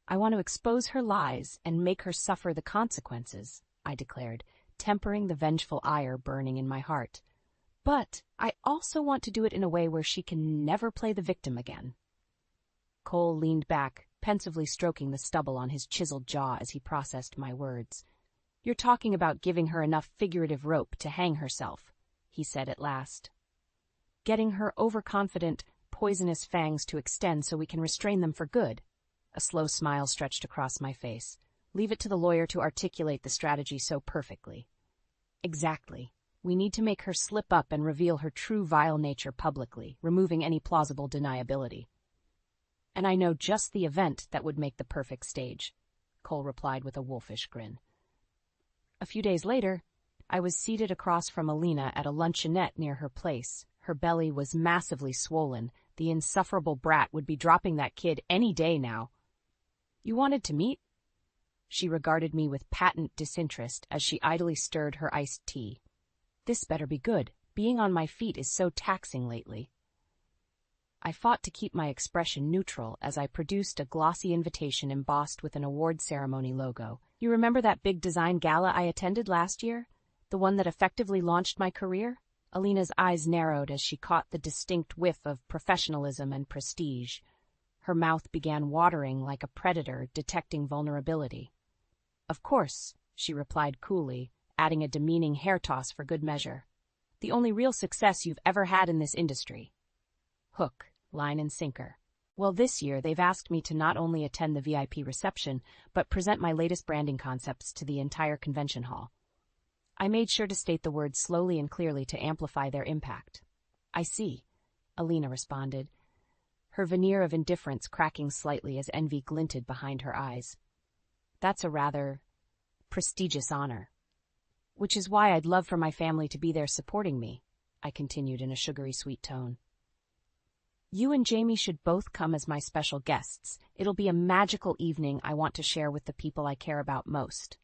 "I want to expose her lies and make her suffer the consequences," I declared, tempering the vengeful ire burning in my heart. "But I also want to do it in a way where she can never play the victim again." Cole leaned back, pensively stroking the stubble on his chiseled jaw as he processed my words. "You're talking about giving her enough figurative rope to hang herself," he said at last. "Getting her overconfident, poisonous fangs to extend so we can restrain them for good." A slow smile stretched across my face. "Leave it to the lawyer to articulate the strategy so perfectly." "Exactly. We need to make her slip up and reveal her true vile nature publicly, removing any plausible deniability." "And I know just the event that would make the perfect stage," Cole replied with a wolfish grin. A few days later, I was seated across from Alina at a luncheonette near her place. Her belly was massively swollen. The insufferable brat would be dropping that kid any day now. "You wanted to meet?" She regarded me with patent disinterest as she idly stirred her iced tea. "This better be good. Being on my feet is so taxing lately." I fought to keep my expression neutral as I produced a glossy invitation embossed with an award ceremony logo. "You remember that big design gala I attended last year? The one that effectively launched my career?" Alina's eyes narrowed as she caught the distinct whiff of professionalism and prestige. Her mouth began watering like a predator detecting vulnerability. "Of course," she replied coolly, adding a demeaning hair toss for good measure. "The only real success you've ever had in this industry." Hook, line and sinker. Well, this year they've asked me to not only attend the VIP reception, but present my latest branding concepts to the entire convention hall. I made sure to state the words slowly and clearly to amplify their impact. "I see," Alina responded, her veneer of indifference cracking slightly as envy glinted behind her eyes. "That's a rather prestigious honor. Which is why I'd love for my family to be there supporting me," I continued in a sugary sweet tone. "You and Jamie should both come as my special guests. It'll be a magical evening I want to share with the people I care about most."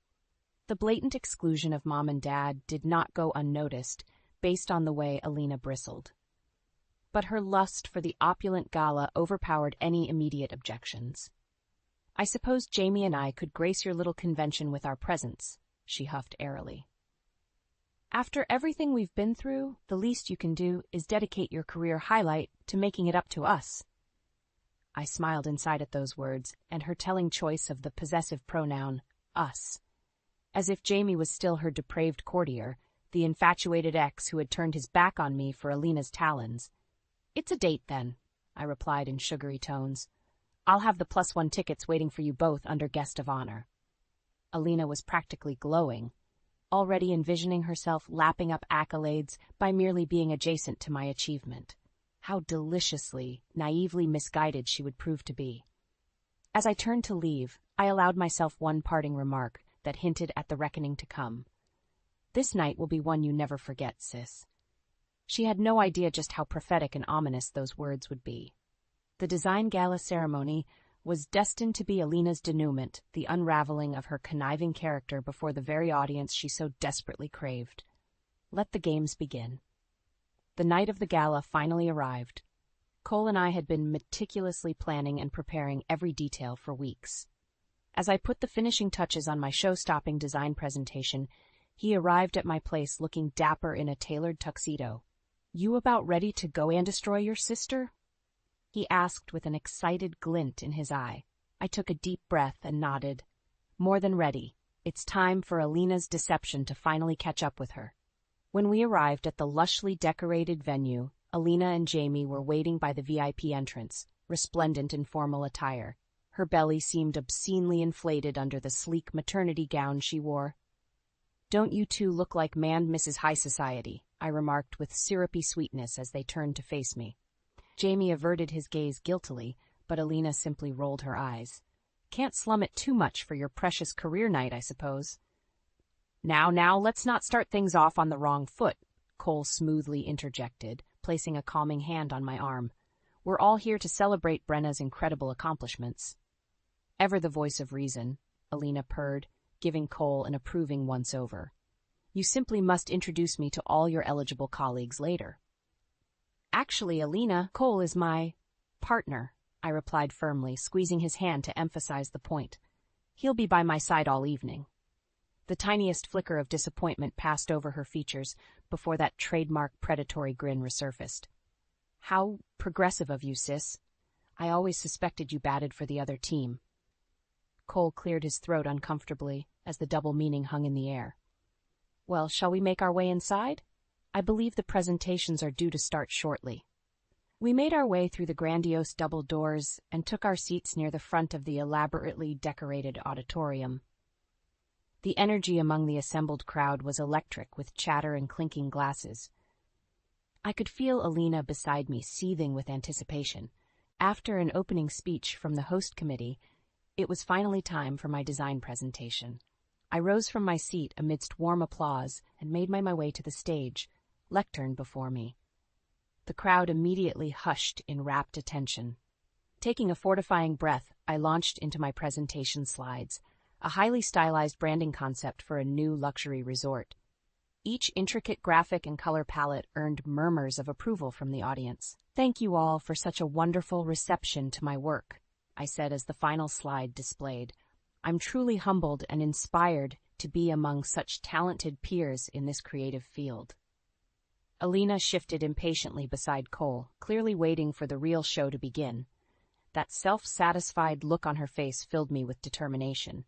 The blatant exclusion of Mom and Dad did not go unnoticed, based on the way Alina bristled. But her lust for the opulent gala overpowered any immediate objections. "I suppose Jamie and I could grace your little convention with our presence," she huffed airily. "After everything we've been through, the least you can do is dedicate your career highlight to making it up to us." I smiled inside at those words and her telling choice of the possessive pronoun, us. As if Jamie was still her depraved courtier, the infatuated ex who had turned his back on me for Alina's talons. "It's a date, then," I replied in sugary tones. "I'll have the +1 tickets waiting for you both under guest of honor." Alina was practically glowing, already envisioning herself lapping up accolades by merely being adjacent to my achievement. How deliciously, naively misguided she would prove to be. As I turned to leave, I allowed myself one parting remark that hinted at the reckoning to come. "This night will be one you never forget, sis." She had no idea just how prophetic and ominous those words would be. The design gala ceremony was destined to be Alina's denouement, the unraveling of her conniving character before the very audience she so desperately craved. Let the games begin. The night of the gala finally arrived. Cole and I had been meticulously planning and preparing every detail for weeks. As I put the finishing touches on my show-stopping design presentation, he arrived at my place looking dapper in a tailored tuxedo. "You about ready to go and destroy your sister?" he asked with an excited glint in his eye. I took a deep breath and nodded. More than ready. It's time for Alina's deception to finally catch up with her. When we arrived at the lushly decorated venue, Alina and Jamie were waiting by the VIP entrance, resplendent in formal attire. Her belly seemed obscenely inflated under the sleek maternity gown she wore. "Don't you two look like manned Mrs. High Society?" I remarked with syrupy sweetness as they turned to face me. Jamie averted his gaze guiltily, but Alina simply rolled her eyes. "Can't slum it too much for your precious career night, I suppose." Now, let's not start things off on the wrong foot," Cole smoothly interjected, placing a calming hand on my arm. "We're all here to celebrate Brenna's incredible accomplishments." "Ever the voice of reason," Alina purred, giving Cole an approving once-over. "You simply must introduce me to all your eligible colleagues later." "Actually, Alina, Cole is my partner," I replied firmly, squeezing his hand to emphasize the point. "He'll be by my side all evening." The tiniest flicker of disappointment passed over her features before that trademark predatory grin resurfaced. "How progressive of you, sis. I always suspected you batted for the other team." Cole cleared his throat uncomfortably as the double meaning hung in the air. "Well, shall we make our way inside? I believe the presentations are due to start shortly." We made our way through the grandiose double doors and took our seats near the front of the elaborately decorated auditorium. The energy among the assembled crowd was electric, with chatter and clinking glasses. I could feel Alina beside me seething with anticipation. After an opening speech from the host committee, it was finally time for my design presentation. I rose from my seat amidst warm applause and made my way to the stage, lectern before me. The crowd immediately hushed in rapt attention. Taking a fortifying breath, I launched into my presentation slides, a highly stylized branding concept for a new luxury resort. Each intricate graphic and color palette earned murmurs of approval from the audience. "Thank you all for such a wonderful reception to my work," I said as the final slide displayed. "I'm truly humbled and inspired to be among such talented peers in this creative field." Alina shifted impatiently beside Cole, clearly waiting for the real show to begin. That self-satisfied look on her face filled me with determination.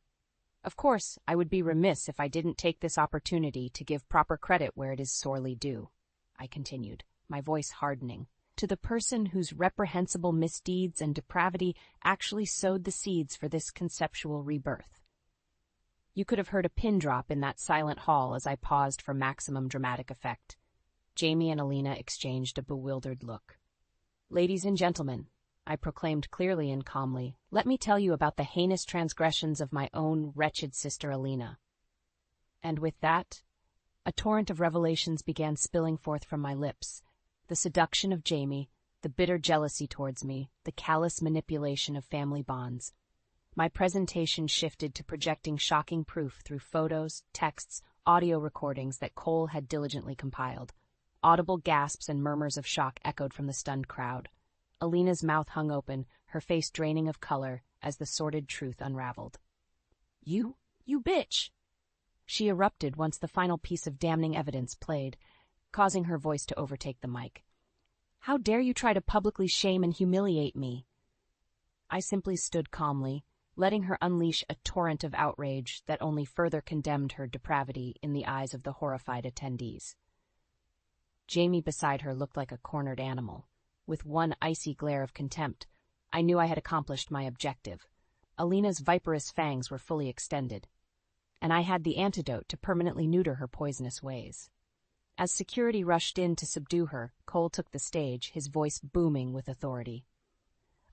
Of course, I would be remiss if I didn't take this opportunity to give proper credit where it is sorely due, I continued, my voice hardening, to the person whose reprehensible misdeeds and depravity actually sowed the seeds for this conceptual rebirth. You could have heard a pin drop in that silent hall as I paused for maximum dramatic effect. Jamie and Alina exchanged a bewildered look. "Ladies and gentlemen," I proclaimed clearly and calmly, "let me tell you about the heinous transgressions of my own wretched sister Alina." And with that, a torrent of revelations began spilling forth from my lips. The seduction of Jamie, the bitter jealousy towards me, the callous manipulation of family bonds. My presentation shifted to projecting shocking proof through photos, texts, audio recordings that Cole had diligently compiled. Audible gasps and murmurs of shock echoed from the stunned crowd. Alina's mouth hung open, her face draining of color as the sordid truth unraveled. You bitch!" she erupted once the final piece of damning evidence played, causing her voice to overtake the mic. "How dare you try to publicly shame and humiliate me?" I simply stood calmly, letting her unleash a torrent of outrage that only further condemned her depravity in the eyes of the horrified attendees. Jamie beside her looked like a cornered animal. With one icy glare of contempt, I knew I had accomplished my objective. Alina's viperous fangs were fully extended, and I had the antidote to permanently neuter her poisonous ways. As security rushed in to subdue her, Cole took the stage, his voice booming with authority.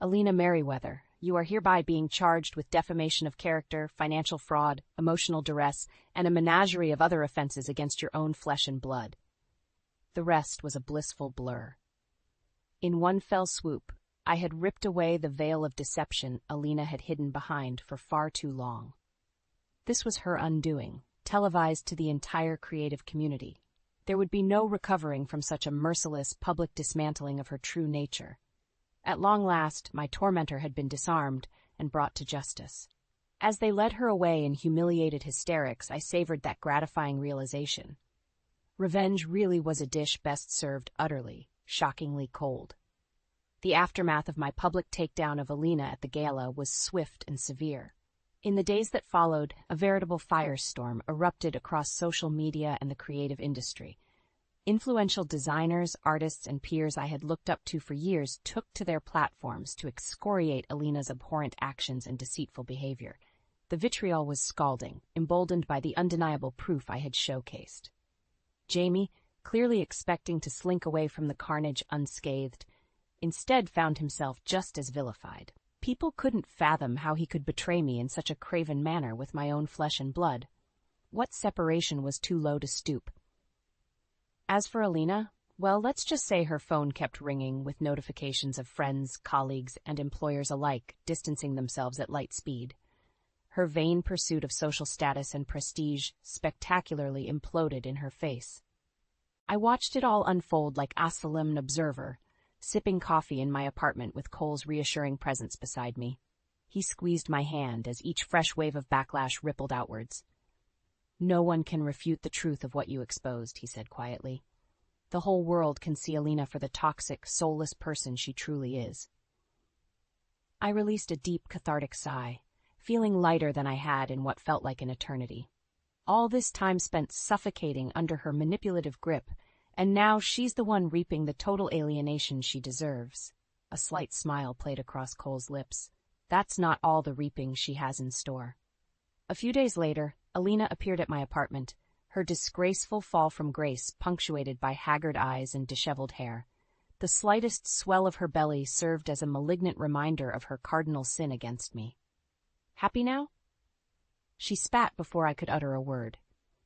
"Alina Merriweather, you are hereby being charged with defamation of character, financial fraud, emotional duress, and a menagerie of other offenses against your own flesh and blood." The rest was a blissful blur. In one fell swoop, I had ripped away the veil of deception Alina had hidden behind for far too long. This was her undoing, televised to the entire creative community. There would be no recovering from such a merciless public dismantling of her true nature. At long last, my tormentor had been disarmed and brought to justice. As they led her away in humiliated hysterics, I savored that gratifying realization. Revenge really was a dish best served utterly, shockingly cold. The aftermath of my public takedown of Alina at the gala was swift and severe. In the days that followed, a veritable firestorm erupted across social media and the creative industry. Influential designers, artists, and peers I had looked up to for years took to their platforms to excoriate Alina's abhorrent actions and deceitful behavior. The vitriol was scalding, emboldened by the undeniable proof I had showcased. Jamie, clearly expecting to slink away from the carnage unscathed, instead found himself just as vilified. People couldn't fathom how he could betray me in such a craven manner with my own flesh and blood. What separation was too low to stoop? As for Alina, well, let's just say her phone kept ringing with notifications of friends, colleagues, and employers alike distancing themselves at light speed. Her vain pursuit of social status and prestige spectacularly imploded in her face. I watched it all unfold like a solemn observer, sipping coffee in my apartment with Cole's reassuring presence beside me. He squeezed my hand as each fresh wave of backlash rippled outwards. "No one can refute the truth of what you exposed," he said quietly. "The whole world can see Alina for the toxic, soulless person she truly is." I released a deep, cathartic sigh, feeling lighter than I had in what felt like an eternity. All this time spent suffocating under her manipulative grip, and now she's the one reaping the total alienation she deserves. A slight smile played across Cole's lips. That's not all the reaping she has in store. A few days later, Alina appeared at my apartment, her disgraceful fall from grace punctuated by haggard eyes and disheveled hair. The slightest swell of her belly served as a malignant reminder of her cardinal sin against me. "Happy now?" She spat before I could utter a word.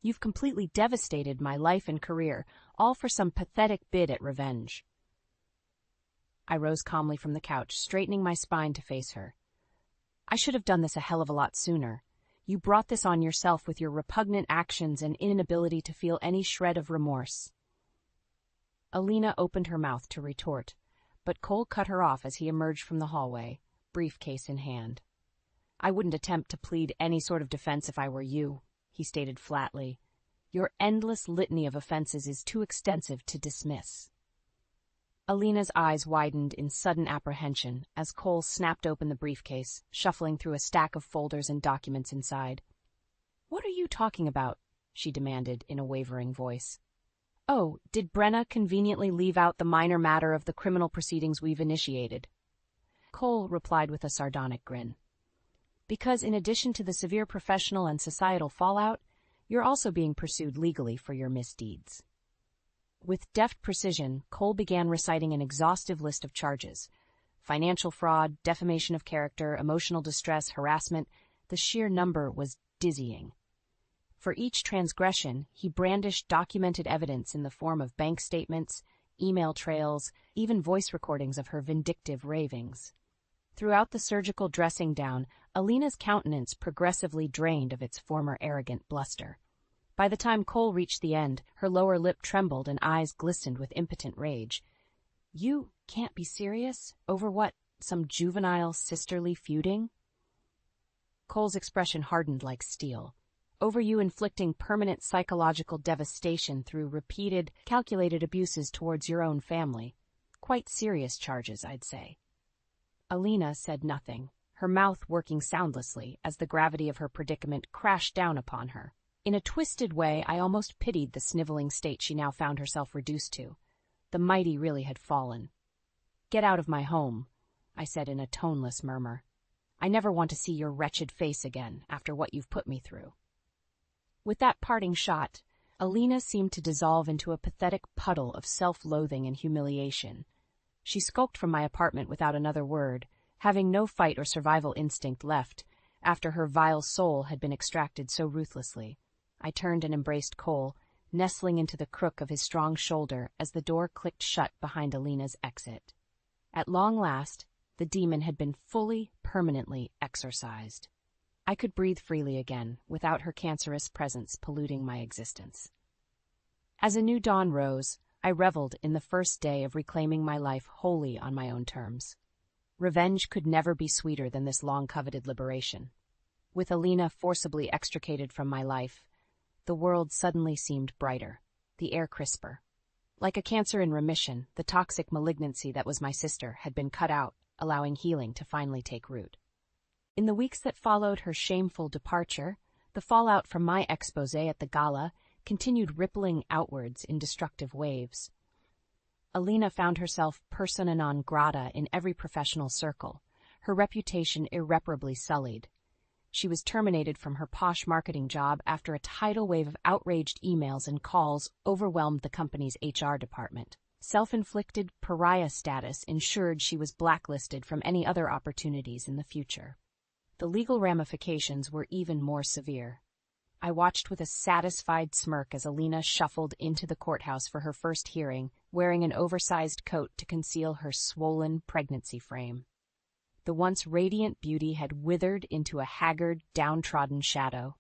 "You've completely devastated my life and career, all for some pathetic bid at revenge." I rose calmly from the couch, straightening my spine to face her. "I should have done this a hell of a lot sooner. You brought this on yourself with your repugnant actions and inability to feel any shred of remorse." Alina opened her mouth to retort, but Cole cut her off as he emerged from the hallway, briefcase in hand. "I wouldn't attempt to plead any sort of defense if I were you," he stated flatly. "Your endless litany of offenses is too extensive to dismiss." Alina's eyes widened in sudden apprehension as Cole snapped open the briefcase, shuffling through a stack of folders and documents inside. "What are you talking about?" she demanded in a wavering voice. "Oh, did Brenna conveniently leave out the minor matter of the criminal proceedings we've initiated?" Cole replied with a sardonic grin. "Because in addition to the severe professional and societal fallout, you're also being pursued legally for your misdeeds." With deft precision, Cole began reciting an exhaustive list of charges. Financial fraud, defamation of character, emotional distress, harassment. The sheer number was dizzying. For each transgression, he brandished documented evidence in the form of bank statements, email trails, even voice recordings of her vindictive ravings. Throughout the surgical dressing down, Alina's countenance progressively drained of its former arrogant bluster. By the time Cole reached the end, her lower lip trembled and eyes glistened with impotent rage. "You can't be serious? Over what, some juvenile sisterly feuding?" Cole's expression hardened like steel. "Over you inflicting permanent psychological devastation through repeated, calculated abuses towards your own family. Quite serious charges, I'd say." Alina said nothing, her mouth working soundlessly as the gravity of her predicament crashed down upon her. In a twisted way, I almost pitied the sniveling state she now found herself reduced to. The mighty really had fallen. "Get out of my home," I said in a toneless murmur. "I never want to see your wretched face again after what you've put me through." With that parting shot, Alina seemed to dissolve into a pathetic puddle of self-loathing and humiliation. She skulked from my apartment without another word, having no fight or survival instinct left after her vile soul had been extracted so ruthlessly. I turned and embraced Cole, nestling into the crook of his strong shoulder as the door clicked shut behind Alina's exit. At long last, the demon had been fully, permanently exorcised. I could breathe freely again, without her cancerous presence polluting my existence. As a new dawn rose, I reveled in the first day of reclaiming my life wholly on my own terms. Revenge could never be sweeter than this long-coveted liberation. With Alina forcibly extricated from my life, the world suddenly seemed brighter, the air crisper. Like a cancer in remission, the toxic malignancy that was my sister had been cut out, allowing healing to finally take root. In the weeks that followed her shameful departure, the fallout from my exposé at the gala continued rippling outwards in destructive waves. Alina found herself persona non grata in every professional circle, her reputation irreparably sullied. She was terminated from her posh marketing job after a tidal wave of outraged emails and calls overwhelmed the company's HR department. Self-inflicted pariah status ensured she was blacklisted from any other opportunities in the future. The legal ramifications were even more severe. I watched with a satisfied smirk as Alina shuffled into the courthouse for her first hearing, wearing an oversized coat to conceal her swollen pregnancy frame. The once radiant beauty had withered into a haggard, downtrodden shadow.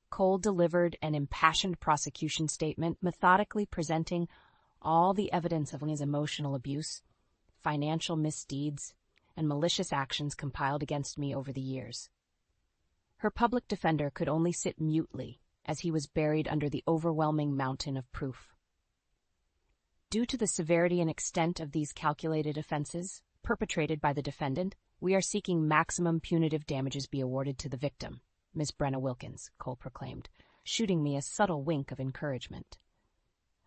Cole delivered an impassioned prosecution statement, methodically presenting all the evidence of Alina's emotional abuse, financial misdeeds, and malicious actions compiled against me over the years. Her public defender could only sit mutely as he was buried under the overwhelming mountain of proof. Due to the severity and extent of these calculated offenses perpetrated by the defendant, we are seeking maximum punitive damages be awarded to the victim, Miss Brenna Wilkins, Cole proclaimed, shooting me a subtle wink of encouragement.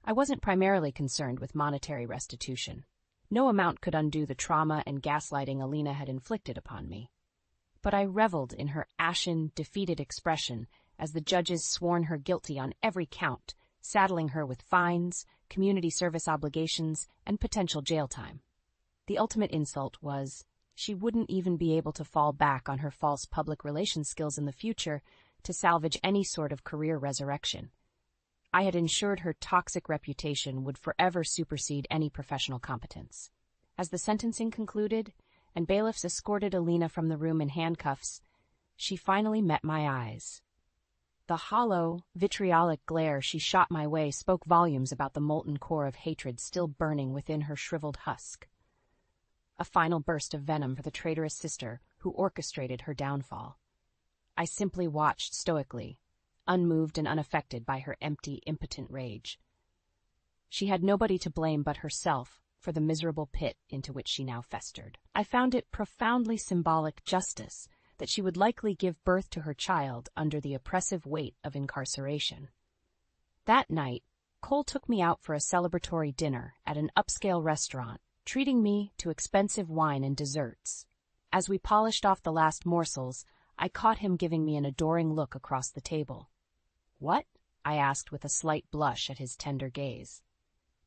I wasn't primarily concerned with monetary restitution. No amount could undo the trauma and gaslighting Alina had inflicted upon me. But I reveled in her ashen, defeated expression as the judges sworn her guilty on every count, saddling her with fines, community service obligations, and potential jail time. The ultimate insult was she wouldn't even be able to fall back on her false public relations skills in the future to salvage any sort of career resurrection. I had ensured her toxic reputation would forever supersede any professional competence. As the sentencing concluded, and bailiffs escorted Alina from the room in handcuffs, she finally met my eyes. The hollow, vitriolic glare she shot my way spoke volumes about the molten core of hatred still burning within her shriveled husk. A final burst of venom for the traitorous sister who orchestrated her downfall. I simply watched stoically, unmoved and unaffected by her empty, impotent rage. She had nobody to blame but herself for the miserable pit into which she now festered. I found it profoundly symbolic justice that she would likely give birth to her child under the oppressive weight of incarceration. That night, Cole took me out for a celebratory dinner at an upscale restaurant, treating me to expensive wine and desserts. As we polished off the last morsels, I caught him giving me an adoring look across the table. "What?" I asked with a slight blush at his tender gaze.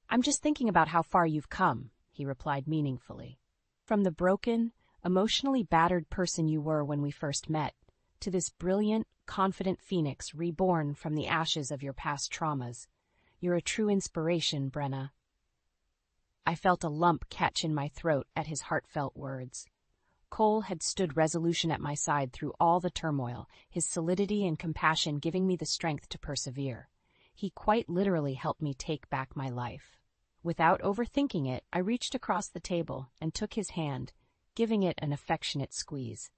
"I'm just thinking about how far you've come," he replied meaningfully. "From the broken, emotionally battered person you were when we first met, to this brilliant, confident phoenix reborn from the ashes of your past traumas. You're a true inspiration, Brenna." I felt a lump catch in my throat at his heartfelt words. Cole had stood resolution at my side through all the turmoil, his solidity and compassion giving me the strength to persevere. He quite literally helped me take back my life. Without overthinking it, I reached across the table and took his hand, giving it an affectionate squeeze.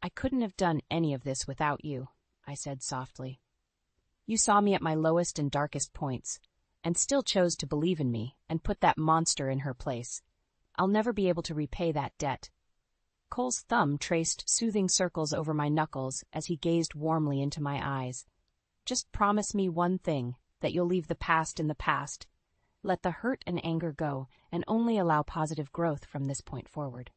"I couldn't have done any of this without you," I said softly. "You saw me at my lowest and darkest points, and still chose to believe in me and put that monster in her place. I'll never be able to repay that debt." Cole's thumb traced soothing circles over my knuckles as he gazed warmly into my eyes. "Just promise me one thing, that you'll leave the past in the past. Let the hurt and anger go, and only allow positive growth from this point forward."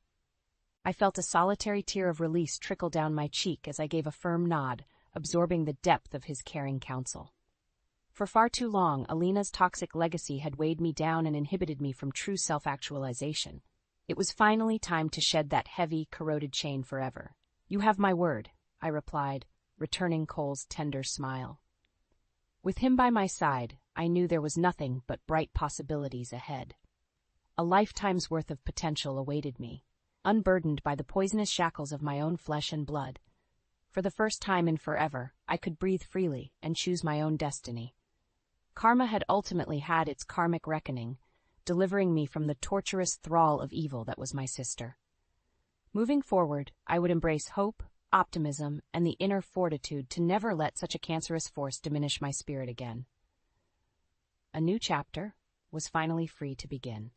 I felt a solitary tear of release trickle down my cheek as I gave a firm nod, absorbing the depth of his caring counsel. For far too long, Alina's toxic legacy had weighed me down and inhibited me from true self-actualization. It was finally time to shed that heavy, corroded chain forever. "You have my word," I replied, returning Cole's tender smile. With him by my side, I knew there was nothing but bright possibilities ahead. A lifetime's worth of potential awaited me, unburdened by the poisonous shackles of my own flesh and blood. For the first time in forever, I could breathe freely and choose my own destiny. Karma had ultimately had its karmic reckoning, delivering me from the torturous thrall of evil that was my sister. Moving forward, I would embrace hope, optimism, and the inner fortitude to never let such a cancerous force diminish my spirit again. A new chapter was finally free to begin.